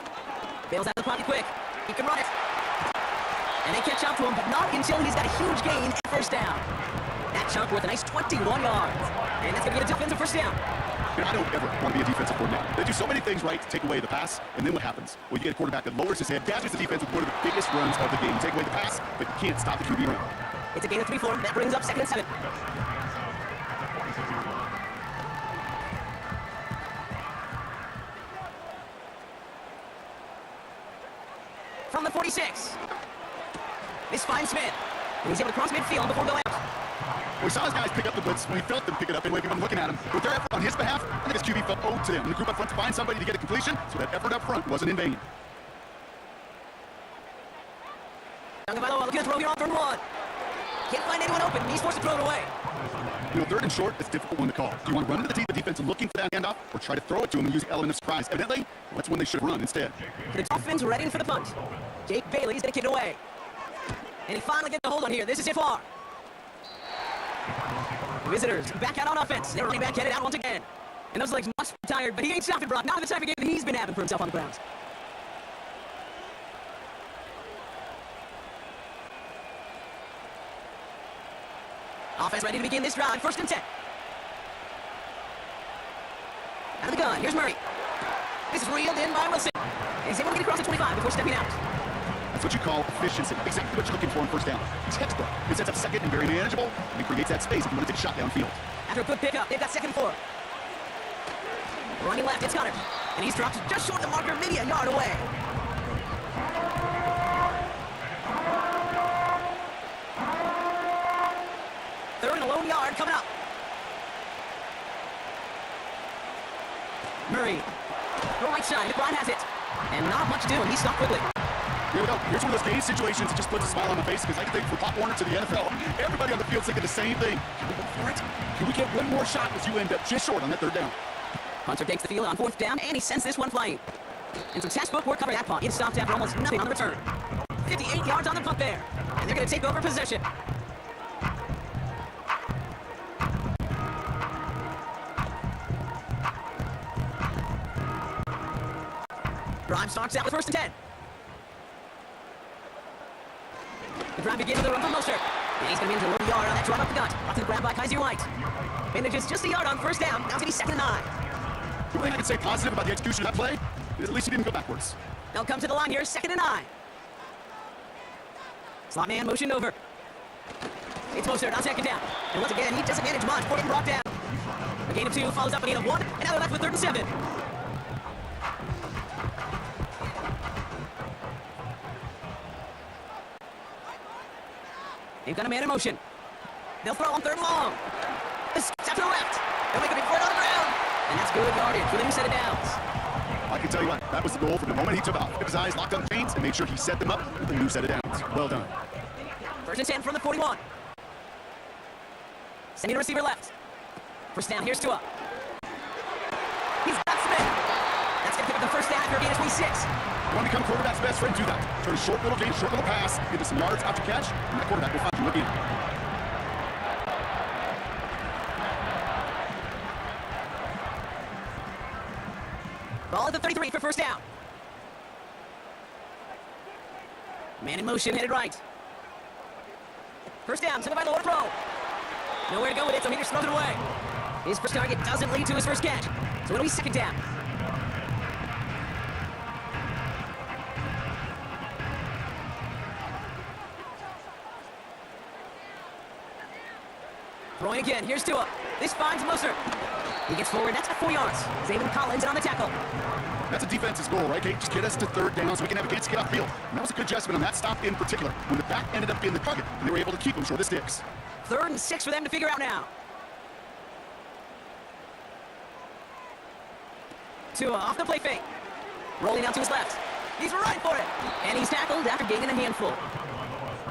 Bails out of the pocket quick. He can run it. And they catch up to him, but not until he's got a huge gain at 1st down. That chunk worth a nice 21 yards. And that's going to get a defensive 1st down. I don't ever want to be a defensive coordinator. They do so many things right to take away the pass, and then what happens? Well, you get a quarterback that lowers his head, dashes the defense with one of the biggest runs of the game. Take away the pass, but you can't stop the QB run. It's a gain of 3-4. That brings up 2nd and 7. From the 46. This finds Smith. And he's able to cross midfield before going out. We saw his guys pick up the blitz when he felt them pick it up anyway. We've been looking at him. With their effort on his behalf, I think his QB felt owed to them. And the group up front to find somebody to get a completion, so that effort up front wasn't in vain. Tungo Baloa looking to throw here on 3rd and 1. Can't find anyone open. He's forced to throw it away. You know, 3rd and short is a difficult one to call. Do you want to run into the defense looking for that handoff, or try to throw it to him and use the element of surprise? Evidently, well, that's when they should run instead. The Dolphins ready for the punt. Jake Bailey's going to kick it away. And he finally gets the hold on here. This is it far. Visitors back out on offense. They're running back headed out once again. And those legs must be tired, but he ain't stopping, Brock. Not the type of game that he's been having for himself on the ground. Offense ready to begin this drive. 1st and 10. Out of the gun. Here's Murray. This is reeled in by Wilson. And he's able to get across the 25 before stepping out. That's what you call efficiency. Exactly what you're looking for on 1st down. Textbook. It sets up 2nd and very manageable, and creates that space if you want to take a shot downfield. After a good pickup, they've got 2nd and 4. Running left, it's Connor. And he's dropped just short of the marker, maybe a yard away. Third and a lone yard coming up. Murray. The right side, McBride has it. And not much doing, he stopped quickly. Here we go. Here's one of those game situations that just puts a smile on my face, because I think for Pop Warner to the NFL, everybody on the field's thinking the same thing. Can we go for it? Can we get one more shot as you end up just short on that 3rd down? Hunter takes the field on 4th down, and he sends this one flying. And some textbook work covering that punt. It stopped after almost nothing on the return. 58 yards on the punt there. And they're going to take over possession. Drive starts out with 1st and 10. The drive begins with a run from Mostert. And he's going to be into a yard on that drive up the gut. Off to the grab by Kaiser White. Manages just a yard on 1st down. Now it's going to be 2nd and 9. The only thing I can say positive about the execution of that play is at least he didn't go backwards. They'll come to the line here, 2nd and 9. Slot man motioned over. It's Mostert on 2nd down. And once again, he doesn't manage much before getting brought down. A gain of 2 follows up a gain of 1. And now they're left with 3rd and 7. They've got a man in motion. They'll throw on 3rd and long. Step to the left. They'll make a big play on the ground. And that's good yardage with a new set of downs. I can tell you what, that was the goal from the moment he took off. Kept his eyes locked on the chains and made sure he set them up with a new set of downs. Well done. 1st and 10 from the 41. Sending the receiver left. 1st down, here's Tua. He's got Smith. That's going to pick up the 1st down after a gain of 26. You want to become quarterback's best friend, do that. Turn a short little game, short little pass, into some yards after catch, and that quarterback will find you again. Ball at the 33 for 1st down. Man in motion, headed right. 1st down, sent by the throw. Nowhere to go with it, so Meter's throws it away. His first target doesn't lead to his first catch. So it'll be second down. Throwing again. Here's Tua. This finds Mostert. He gets forward. That's at 4 yards. Zayvon Collins in on the tackle. That's a defense's goal, right, Kate? Just get us to third down so we can have a chance to get off field. And that was a good adjustment on that stop in particular, when the back ended up being the target, and they were able to keep him short of the sticks. 3rd and 6 for them to figure out now. Tua off the play fake. Rolling out to his left. He's right for it. And he's tackled after gaining a handful.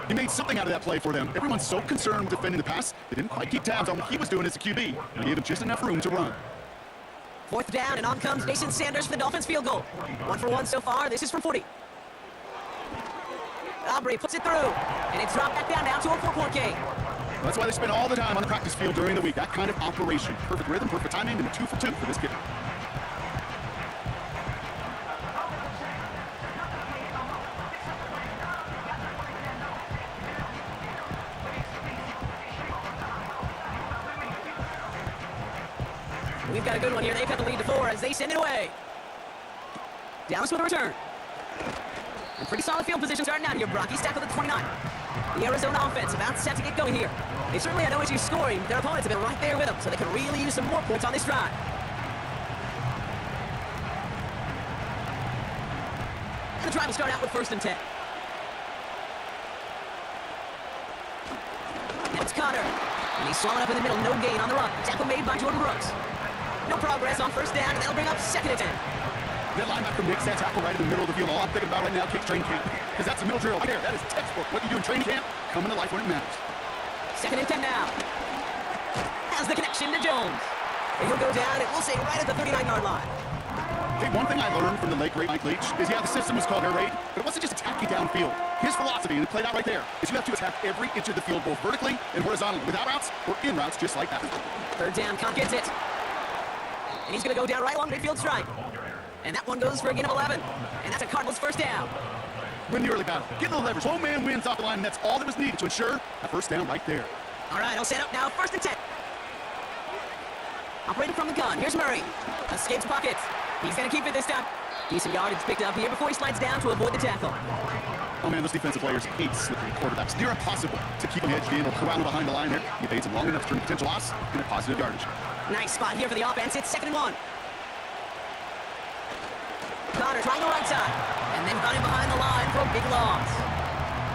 He made something out of that play for them. Everyone's so concerned with defending the pass, they didn't quite keep tabs on what he was doing as a QB, and he gave him just enough room to run. 4th down, and on comes Jason Sanders for the Dolphins field goal. 1 for 1 so far. This is from 40. Aubrey puts it through, and it's dropped back down now to a 4-point game. That's why they spend all the time on the practice field during the week. That kind of operation. Perfect rhythm, perfect timing, and 2 for 2 for this kicker. We've got a good one here. They've got the lead to 4 as they send it away. Dallas with a return. And pretty solid field position starting out here. Brock, he's tackled at 29. The Arizona offense about set to get going here. They certainly had no issue scoring. Their opponents have been right there with them, so they can really use some more points on this drive. And the drive will start out with 1st and 10. Now it's Connor. And he's swallowed up in the middle. No gain on the run. Tackle made by Jordan Brooks. No progress on 1st down, and that'll bring up 2nd and 10. That linebacker makes that tackle right in the middle of the field. All I'm thinking about right now, kick training camp. Because that's a middle drill right there. That is textbook. What you do in training camp, coming to life when it matters. 2nd and 10 now. Has the connection to Jones. And he'll go down, and we'll say right at the 39-yard line. Hey, one thing I learned from the late great Mike Leach is, yeah, the system was called air raid, but it wasn't just attacking downfield. His philosophy, and it played out right there, is you have to attack every inch of the field, both vertically and horizontally, without routes or in routes, just like that. 3rd down, Conn gets it. And he's going to go down right along midfield strike. And that one goes for a gain of 11. And that's a Cardinals 1st down. Win the early battle. Get a little leverage. Home man wins off the line, and that's all that was needed to ensure a 1st down right there. All right, I'll set up now. 1st and 10. Operating from the gun. Here's Murray. Escapes pockets. He's going to keep it this time. Decent yardage picked up here before he slides down to avoid the tackle. Oh, man, those defensive players hate slippery quarterbacks. Near impossible to keep on the edge game or corral him behind the line there. He evades him long enough to turn potential loss into positive yardage. Nice spot here for the offense. It's 2nd and 1. Connor trying the right side. And then got him behind the line for a big loss.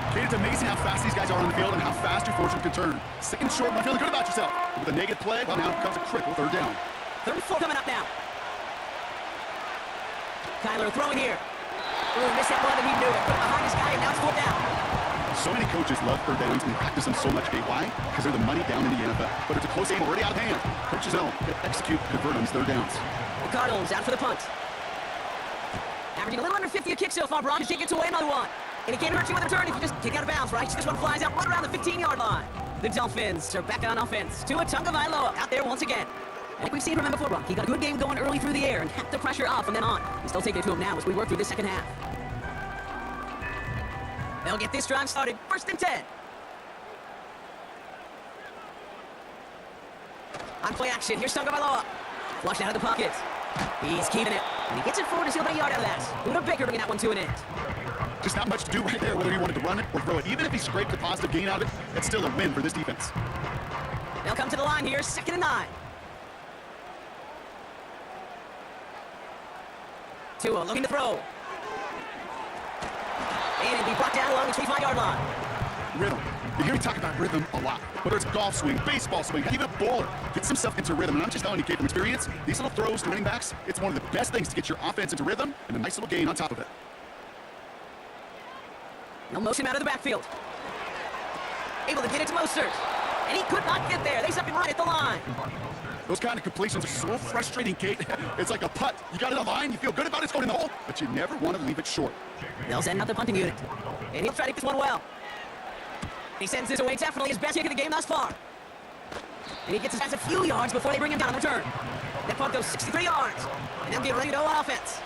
Kate, it's amazing how fast these guys are on the field and how fast your fortune can turn. 2nd short, not feeling good about yourself. But with a negative play, well, now it becomes a critical 3rd down. 3rd and 4 coming up now. Kyler throwing here. Ooh, missed that one, and he knew it. Put it behind his guy, and now it's 4th down. So many coaches love 3rd downs and practice them so much, Kate. Why? Because they're the money down in the NFL. But it's a close game already out of hand. Coaches know to execute, convert on these 3rd downs. The Cardinals out for the punt. Averaging a little under 50 a kick so far. Brock can get away another one. And it can't hurt you with a return if you just kick out of bounds, right? This one flies out right around the 15-yard line. The Dolphins are back on offense. Tua Tagovailoa out there once again. Like we've seen from him before, Brock. He got a good game going early through the air and kept the pressure off from then on. He's still taking it to him now as we work through the 2nd half. They'll get this drive started. 1st and 10. On play action, here's Tagovailoa. Flushed out of the pocket. He's keeping it. And he gets it forward to steal about a yard out of that. Buda Baker bringing that one to an end. Just not much to do right there, whether he wanted to run it or throw it. Even if he scraped a positive gain out of it, it's still a win for this defense. They'll come to the line here, 2nd and 9. Tua looking to throw. And be brought down along the 25-yard line. Rhythm. You hear me talk about rhythm a lot. Whether it's golf swing, baseball swing, even a bowler gets himself into rhythm. And I'm just telling you, Kate, from experience, these little throws to running backs, it's one of the best things to get your offense into rhythm and a nice little gain on top of it. No motion out of the backfield. Able to get it to Mostert. And he could not get there. They stopped him right at the line. Those kind of completions are so frustrating, Kate. It's like a putt. You got it on the line, you feel good about it, it's going in the hole, but you never want to leave it short. They'll send out the punting unit. And he'll try to get this one well. He sends this away, definitely his best kick of the game thus far. And he gets his guys a few yards before they bring him down on the return. That punt goes 63 yards. And they'll get ready to go on offense.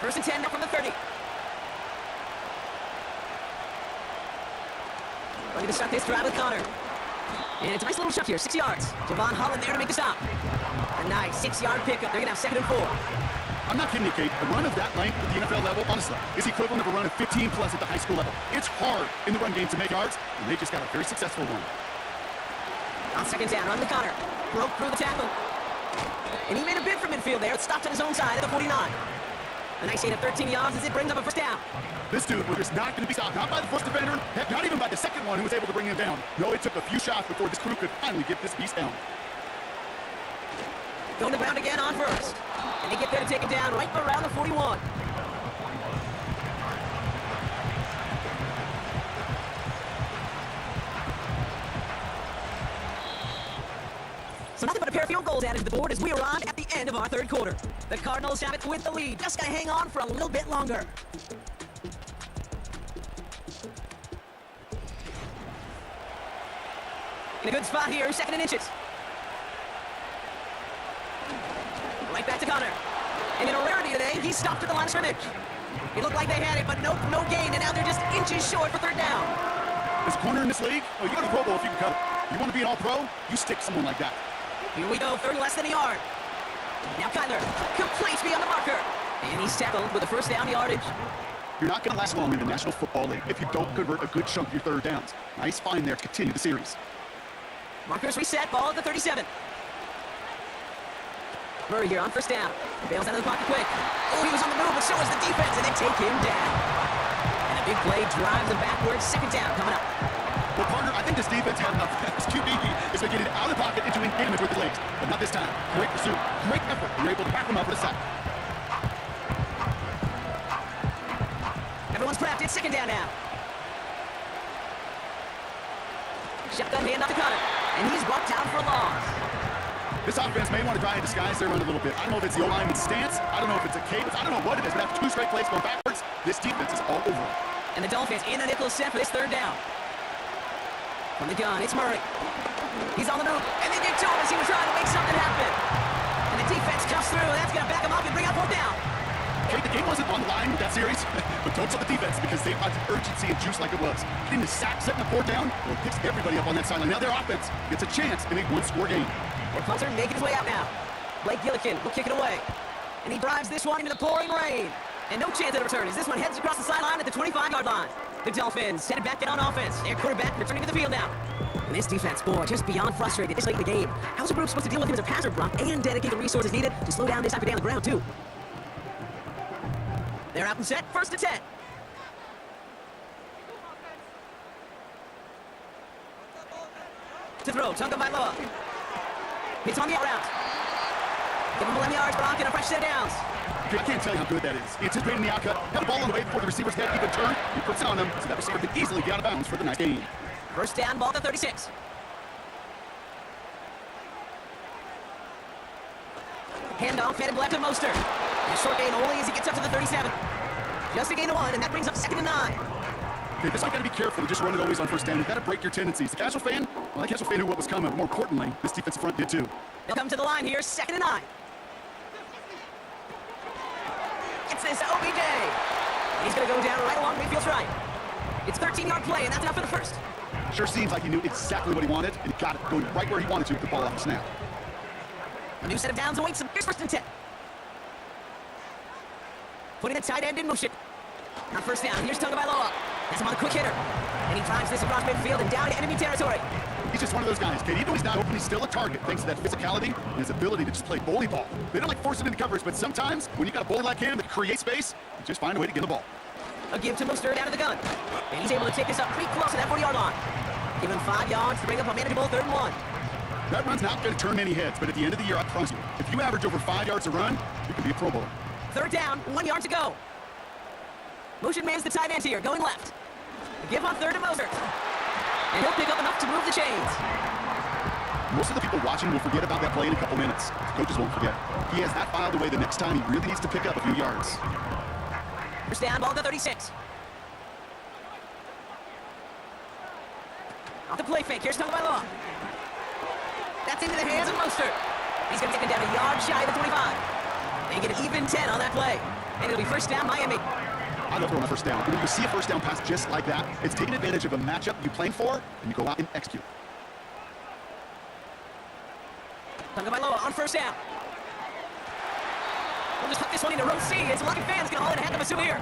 First and 10 now from the 30. Ready to start this drive with Connor. And it's a nice little shot here, 6 yards. Javon Holland there to make the stop. A nice 6-yard pickup. They're going to have 2nd and 4. I'm not kidding you, Kate. A run of that length at the NFL level, honestly, is equivalent of a run of 15-plus at the high school level. It's hard in the run game to make yards, and they just got a very successful one. On 2nd down, run with Connor. Broke through the tackle. And he made a bid from midfield there. It stopped on his own side at the 49. A nice gain of 13 yards as it brings up a first down. This dude was just not going to be stopped, not by the first defender, heck, not even by the second one who was able to bring him down. No, it took a few shots before this crew could finally get this beast down. Going to ground again on first. And they get there to take it down right around the 41. So nothing but a pair of field goals added to the board as we arrive at the end of our 3rd quarter. The Cardinals have it with the lead. Just got to hang on for a little bit longer. In a good spot here, 2nd and inches. Right back to Connor. And in a rarity today, he stopped at the line of scrimmage. It looked like they had it, but nope, no gain, and now they're just inches short for 3rd down. This corner in this league, oh, you go to the Pro Bowl if you can cover. You want to be an all-pro? You stick someone like that. Here we go, 3rd less than a yard. Now Kyler completes beyond the marker. And he's tackled with a 1st down yardage. You're not going to last long in the National Football League if you don't convert a good chunk of your 3rd downs. Nice find there to continue the series. Markers reset, ball at the 37. Murray here on 1st down. Bails out of the pocket quick. Oh, he was on the move, but so was the defense, and they take him down. And a big play drives him backwards. 2nd down coming up. Well, partner, I think this defense had enough. This QB is going to get it out of the pocket and doing damage with the legs. But not this time. Great pursuit. Great effort. You're able to back him up with a sack. Everyone's prepped. It's 2nd down now. Shotgun hand off to Connor. And he's walked out for a loss. This offense may want to try and disguise their run a little bit. I don't know if it's the O-lineman's stance. I don't know if it's a cadence. I don't know what it is. But after 2 straight plays going backwards, this defense is all over it. And the Dolphins in a nickel set for this 3rd down. From the gun, it's Murray. He's on the move, and they get to him as he was trying to make something happen. And the defense comes through, and that's going to back him up and bring out 4th down. Hey, the game wasn't on the line with that series, but don't tell the defense because they brought urgency and juice like it was. Getting the sack, setting the 4th down, well, it picks everybody up on that sideline. Now their offense gets a chance in a 1-score game. Or punter making his way out now. Blake Gillikin will kick it away. And he drives this one into the pouring rain. And no chance at a return as this one heads across the sideline at the 25-yard line. The Dolphins headed back in on offense. Their quarterback returning to the field now. And this defense, boy, just beyond frustrated this late in the game. How's a group supposed to deal with him as a passer, Brock, and dedicate the resources needed to slow down this type of day on the ground, too? They're out and set. 1st and 10. To throw, Tunga Vailoa. It's on the out route. Give him 11 yards, Brock, and a fresh set of downs. I can't tell you how good that is. Anticipating the outcut, had the ball on the way before the receivers got even turn. He puts it on them, so that receiver could easily get out of bounds for the nice gain. 1st down, ball to 36. Handoff headed left to Mostert. And a short gain only as he gets up to the 37. Just a gain of 1, and that brings up 2nd and 9. Okay, this one got to be careful. Just run it always on 1st down. You've got to break your tendencies. The casual fan, well, the casual fan knew what was coming. But more importantly, this defensive front did too. They'll come to the line here, 2nd and 9. It's this OBJ. He's going to go down right along Mayfield's right. It's 13-yard play, and that's enough for the 1st. Sure seems like he knew exactly what he wanted, and he got it going right where he wanted to with the ball off the snap. A new set of downs awaits him. Here's 1st and 10. Putting the tight end in motion. On 1st down, here's Tunga Vailoa. That's him on a quick hitter. And he drives this across midfield and down to enemy territory. He's just one of those guys, Kate. Even though he's not open, he's still a target thanks to that physicality and his ability to just play bully ball. They don't like forcing into coverage, but sometimes when you got a bully like him that creates space, you just find a way to get the ball. A give to Mostert out of the gun. And he's able to take this up pretty close to that 40-yard line. Give him 5 yards to bring up a manageable 3rd and 1. That run's not going to turn many heads, but at the end of the year, I promise you, if you average over 5 yards a run, you can be a Pro Bowler. 3rd down, 1 yard to go. Motion man's the tight end here, going left. A give on 3rd to Mostert. And he'll pick up enough to move the chains. Most of the people watching will forget about that play in a couple minutes. The coaches won't forget. He has that filed away the next time he really needs to pick up a few yards. 1st down, ball to 36. Off the play fake, here's Tunga Vailoa. That's into the hands of Mostert. He's going to take him down a yard shy of the 25. And get an even 10 on that play. And it'll be first down, Miami. I love throwing a first down. When you see a first down pass just like that, it's taking advantage of a matchup you're playing for, and you go out and execute. Tagovailoa on first down. We'll just put this one into row C. It's lucky fans can haul in a heck of a souvenir.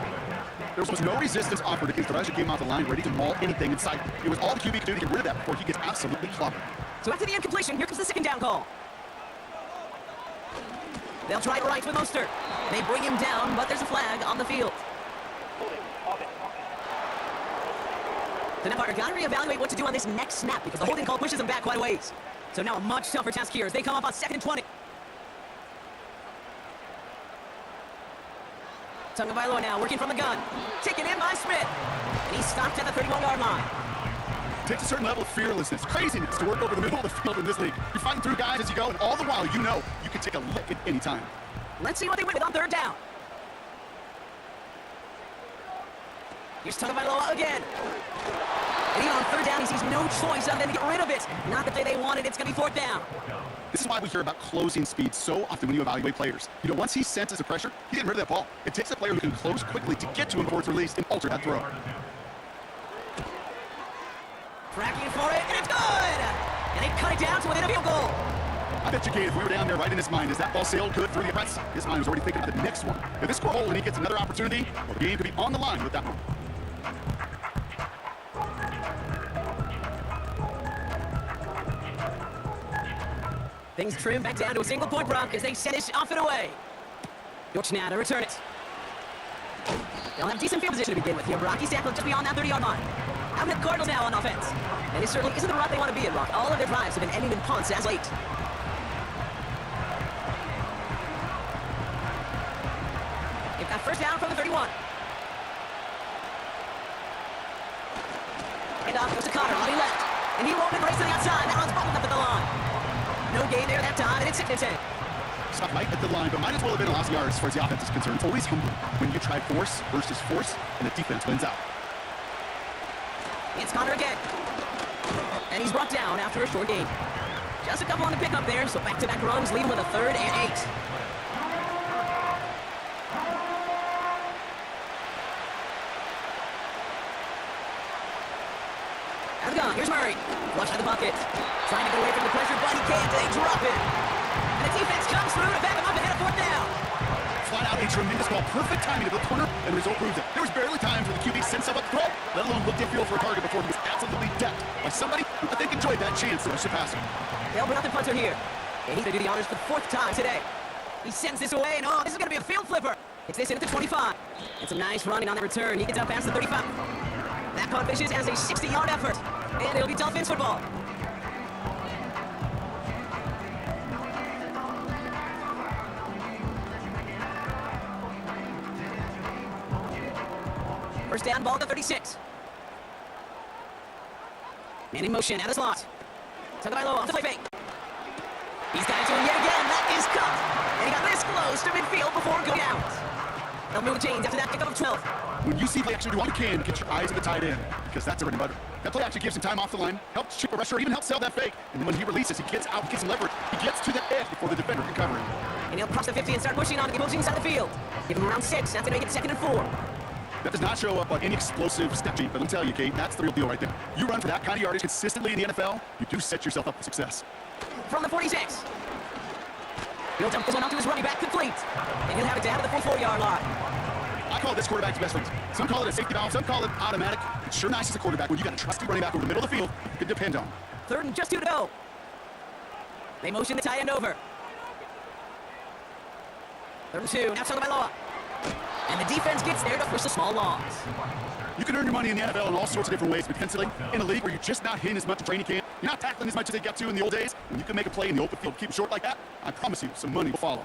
There was no resistance offered against the rush that came out the line ready to maul anything in sight. It was all the QB could do to get rid of that before he gets absolutely clobbered. So after the incompletion, here comes the second down call. They'll try it right with Mostert. They bring him down, but there's a flag on the field. The net partner got to reevaluate what to do on this next snap because the holding call pushes them back quite a ways. So now a much tougher task here as they come up on 2nd and 20. Tagovailoa now working from the gun. Taken in by Smith. And he's stopped at the 31-yard line. It takes a certain level of fearlessness, craziness to work over the middle of the field in this league. You're fighting through guys as you go, and all the while you know you can take a lick at any time. Let's see what they win with on 3rd down. Here's Tagovailoa again. And even on 3rd down, he sees no choice other than to get rid of it. Not the play they wanted. It's going to be 4th down. This is why we hear about closing speed so often when you evaluate players. You know, once he senses the pressure, he's getting rid of that ball. It takes a player who can close quickly to get to him before it's released and alter that throw. Tracking for it, and it's good! And they cut it down to within a field goal. I bet you, Gabe, if we were down there right in his mind, as that ball sailed good through the press, his mind was already thinking about the next one. If this score a hole and he gets another opportunity, well, the game could be on the line with that one. Things trim back down to a single-point Brock as they send this off and away. York now to return it. They'll have decent field position to begin with here. Brock, he's tackled just beyond that 30-yard line. Out with the Cardinals now on offense. And it certainly isn't the route they want to be in, Brock. All of their drives have been ending in punts as late. They've got first down from the 31. And off goes to Connor on the left. And he won't race to the outside. That runs bubbled up at the line. No gain there that time, and it's 2nd and 10. Stop right at the line, but might as well have been a loss of yards as far as the offense is concerned. It's always humbling when you try force versus force, and the defense wins out. It's Connor again. And he's brought down after a short gain. Just a couple on the pickup there, so back-to-back runs lead with a 3rd and 8. Out of the gun, here's Murray. Flush out of the pocket. Trying to get away from the pressure, but he can't. They drop it. And the defense comes through to back him up ahead of 4th down. Flat out a tremendous ball. Perfect timing to the corner, and the result proves it. There was barely time for the QB to send himself up the throw, let alone look downfield for a target before he was absolutely decked by somebody who I think enjoyed that chance to rush the passer. They'll bring out the punter here. And he's going to do the honors for the 4th time today. He sends this away, and oh, this is going to be a field flipper. It's this in at the 25. And some nice running on the return. He gets out past the 35. That punt finishes as a 60-yard effort. And it'll be Dolphins football. First down, ball to 36. Man in motion, out of slot. Tagovailoa off the play fake. He's got it to him yet again. That is cut. And he got this close to midfield before going out. They'll move the chains after that pickup of 12. When you see play action, do all you can to get your eyes on the tight end, because that's the bread and butter. That play action gives him time off the line, helps chip a rusher, even helps sell that fake. And then when he releases, he gets out, gets some leverage. He gets to the edge before the defender can cover him. And he'll cross the 50 and start pushing on the opposing side of the field. Give him around 6. That's going to make it 2nd and 4. That does not show up on any explosive step sheet, but let me tell you, Kate, that's the real deal right there. You run for that kind of yardage consistently in the NFL, you do set yourself up for success. From the 46. He'll dump this one out to his running back, complete. And he'll have it down to the 44-yard line. I call this quarterback's best friends. Some call it a safety valve, some call it automatic. It's sure nice as a quarterback when you got a trusty running back over the middle of the field you can depend on. 3rd and just 2 to go. They motion the tight end over. 3rd and 2, now Tagovailoa. And the defense gets there to force a small loss. You can earn your money in the NFL in all sorts of different ways, but defensively, in a league where you're just not hitting as much in training camp, you're not tackling as much as they got to in the old days, when you can make a play in the open field, keep it short like that, I promise you, some money will follow.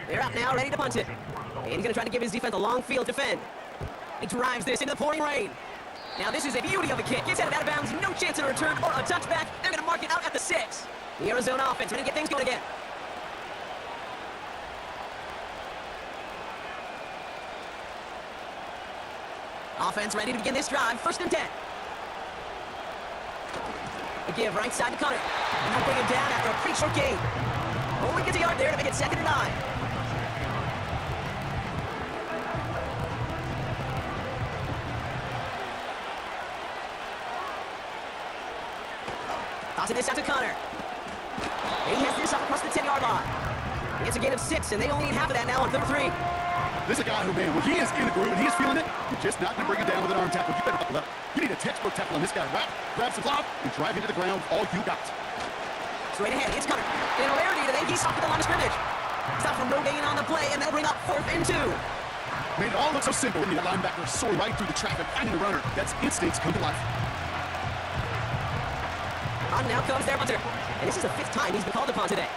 They're out now, ready to punt it. And he's going to try to give his defense a long field to defend. He drives this into the pouring rain. Now this is a beauty of a kick. Gets headed out of bounds, no chance of a return or a touchback. They're going to mark it out at the 6. The Arizona offense going to get things going again. Offense ready to begin this drive. 1st and 10. A give right side to Connor. And they'll bring him down after a pretty short gain. Only gets a yard there to make it 2nd and 9. Tossing this out to Connor. He has this up across the 10-yard line. It's a gain of 6, and they only need half of that now on 3rd and 3. This is a guy who, man, when he is in the groove and he is feeling it, you're just not going to bring it down with an arm tackle. You better buckle up. You need a textbook tackle on this guy. Grab some cloth and drive into the ground all you got. Straight ahead, it's Connor. In a rarity today, he's stopped at the line of scrimmage. Stop from rotating on the play, and they'll bring up 4th and 2. Made it all look so simple. When the linebacker soar right through the traffic, finding the runner. That's instincts come to life. On now comes their punter. And this is the 5th time he's been called upon today.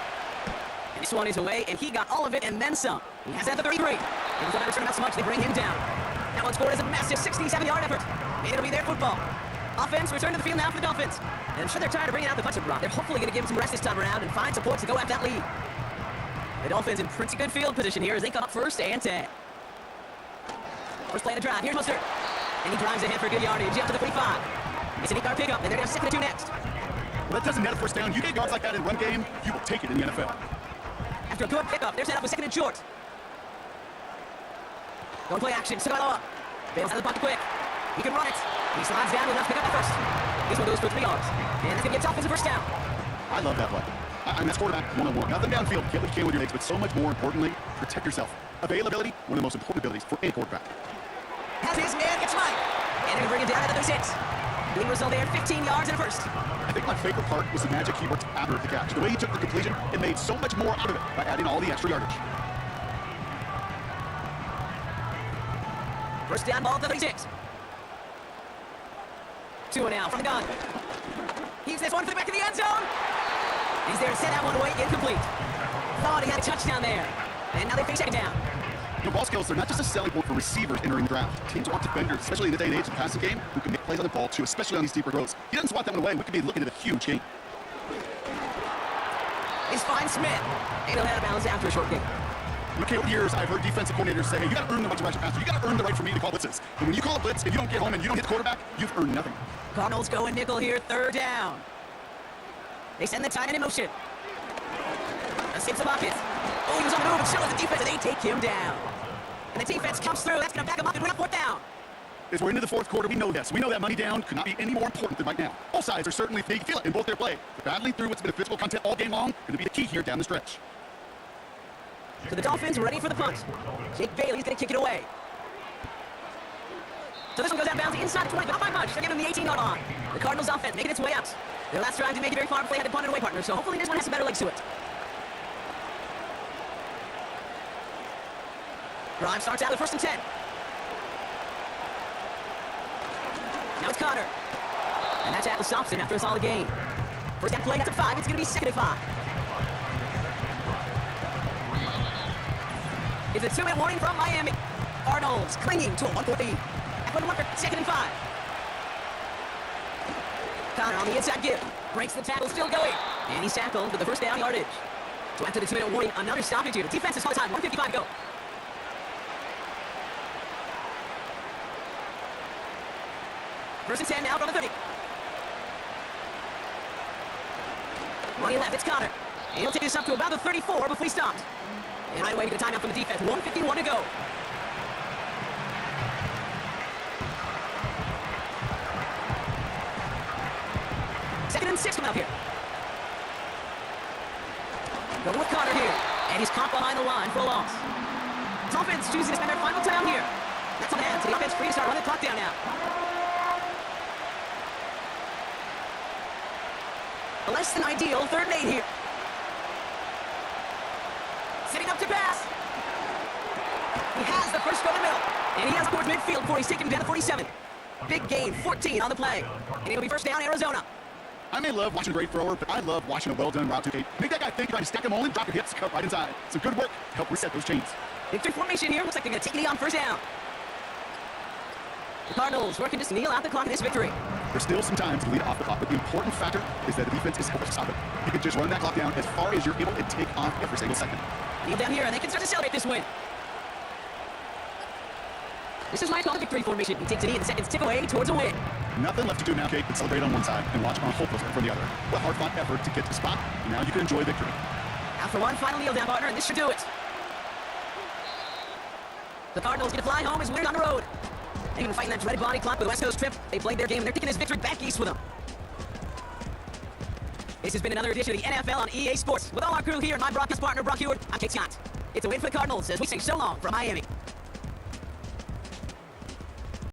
And this one is away, and he got all of it and then some. He has that at the 33. And he'll never turn him out so much, they bring him down. That one scored as a massive 67-yard effort. And it'll be their football. Offense return to the field now for the Dolphins. And I'm sure they're tired of bringing out the punter block. They're hopefully going to give him some rest this time around and find support to go at that lead. The Dolphins in pretty good field position here as they come up 1st and 10. First play of the drive. Here's Mustard. And he drives ahead for good yardage up to the 45. It's an 8-yard pickup, and they're going to have 2nd and 2 next. Well, that doesn't net a first down. You get yards like that in run game, you will take it in the NFL. After a good pickup, they're set up with 2nd and short. Don't play action. Sagalo up. Bails out of the pocket quick. He can run it. He slides down with enough to pick up the first. This one goes for 3 yards. And that's going to get Dolphins a first down. I love that play. I mean, that's quarterback one-on-one. Nothing downfield. Get what you can with your legs, but so much more importantly, protect yourself. Availability, one of the most important abilities for any quarterback. Has his man, gets right. And they bring it down at the 36. Lead result there, 15 yards and a first. I think my favorite part was the magic he worked after the catch. The way he took the completion, it made so much more out of it by adding all the extra yardage. First down ball at the 36. 2 now from the gun. Heaves this one for the back of the end zone. He's there to send that one away, incomplete. Thought he had a touchdown there. And now they face 2nd down. You know, ball skills, they're not just a selling point for receivers entering the draft. Teams want defenders, especially in the day and age of the passing game, who can make plays on the ball too, especially on these deeper roads. He doesn't swat that one away. We could be looking at a huge game. He's fine Smith. And he'll head out of bounds after a short game. Okay, over years, I've heard defensive coordinators say, hey, you got to earn the right to rush a passer. You got to earn the right for me to call blitzes. And when you call a blitz and you don't get home and you don't hit the quarterback, you've earned nothing. Cardinals go in nickel here, 3rd down. They send the tight end in motion. Escapes the pocket. Oh, he was on the move and shows the defense, and they take him down. And the defense comes through. That's going to back him up and bring up 4th down. As we're into the 4th quarter, we know this. We know that money down could not be any more important than right now. Both sides are certainly, they feel it in both their play. But battling through what's been a physical contest all game long, going to be the key here down the stretch. So the Dolphins ready for the punt. Jake Bailey's going to kick it away. So this one goes out of bounds inside the 20, but not by much. They're giving him the 18-yard line. The Cardinals offense making its way out. Their last drive didn't make it very far before they had to punt it away, partner. So hopefully this one has some better legs to it. Drive starts out at 1st and 10. Now it's Connor. And that tackle stops him after a solid gain. First down play, that's a 5. It's going to be 2nd and 5. It's a 2-minute warning from Miami. Cardinals clinging to a 1-point lead. At 1 for 2nd and 5. Connor on the inside give. Breaks the tackle, still going. And he's tackled with the first down yardage. So after the 2-minute warning, another stoppage here. The defense is full time, 1:55 go. First and 10 now from the 30. Running left, it's Connor. And he'll take this up to about the 34 before he stops. And right away, we get a timeout from the defense. 1:51 to go. Second and 6 coming up here. Going with Connor here. And he's caught behind the line for a loss. Dolphins choosing to spend their final time here. That's on hand. So the offense free to start running the clock down now. A less than ideal 3rd and 8 here. Sitting up to pass. He has the first go to the middle. And he has towards midfield before he's taken down to 47. Big gain, 14 on the play. And it'll be first down, Arizona. I may love watching a great thrower, but I love watching a well-done route to gate. Make that guy think, trying to stack them all in, drop your hips, cut right inside. Some good work to help reset those chains. Victory formation here. Looks like they're going to take it on first down. The Cardinals working to kneel out the clock in this victory. There's still some time to lead off the clock, but the important factor is that the defense is helping to stop it. You can just run that clock down as far as you're able and take off every single second. Kneel down here, and they can start to celebrate this win. This is why I call it victory formation. He takes a knee, and the seconds tick away towards a win. Nothing left to do now, Kate, but celebrate on one side and watch on hopeless from the other. What a hard-fought effort to get to the spot, and now you can enjoy victory. Now for one final kneel down, partner, and this should do it. The Cardinals get to fly home as winners on the road. They've been fighting that dreaded body clock with the West Coast trip. They played their game, and they're taking this victory back east with them. This has been another edition of the NFL on EA Sports. With all our crew here and my broadcast partner, Brock Hewitt, I'm Kate Scott. It's a win for the Cardinals as we say so long from Miami.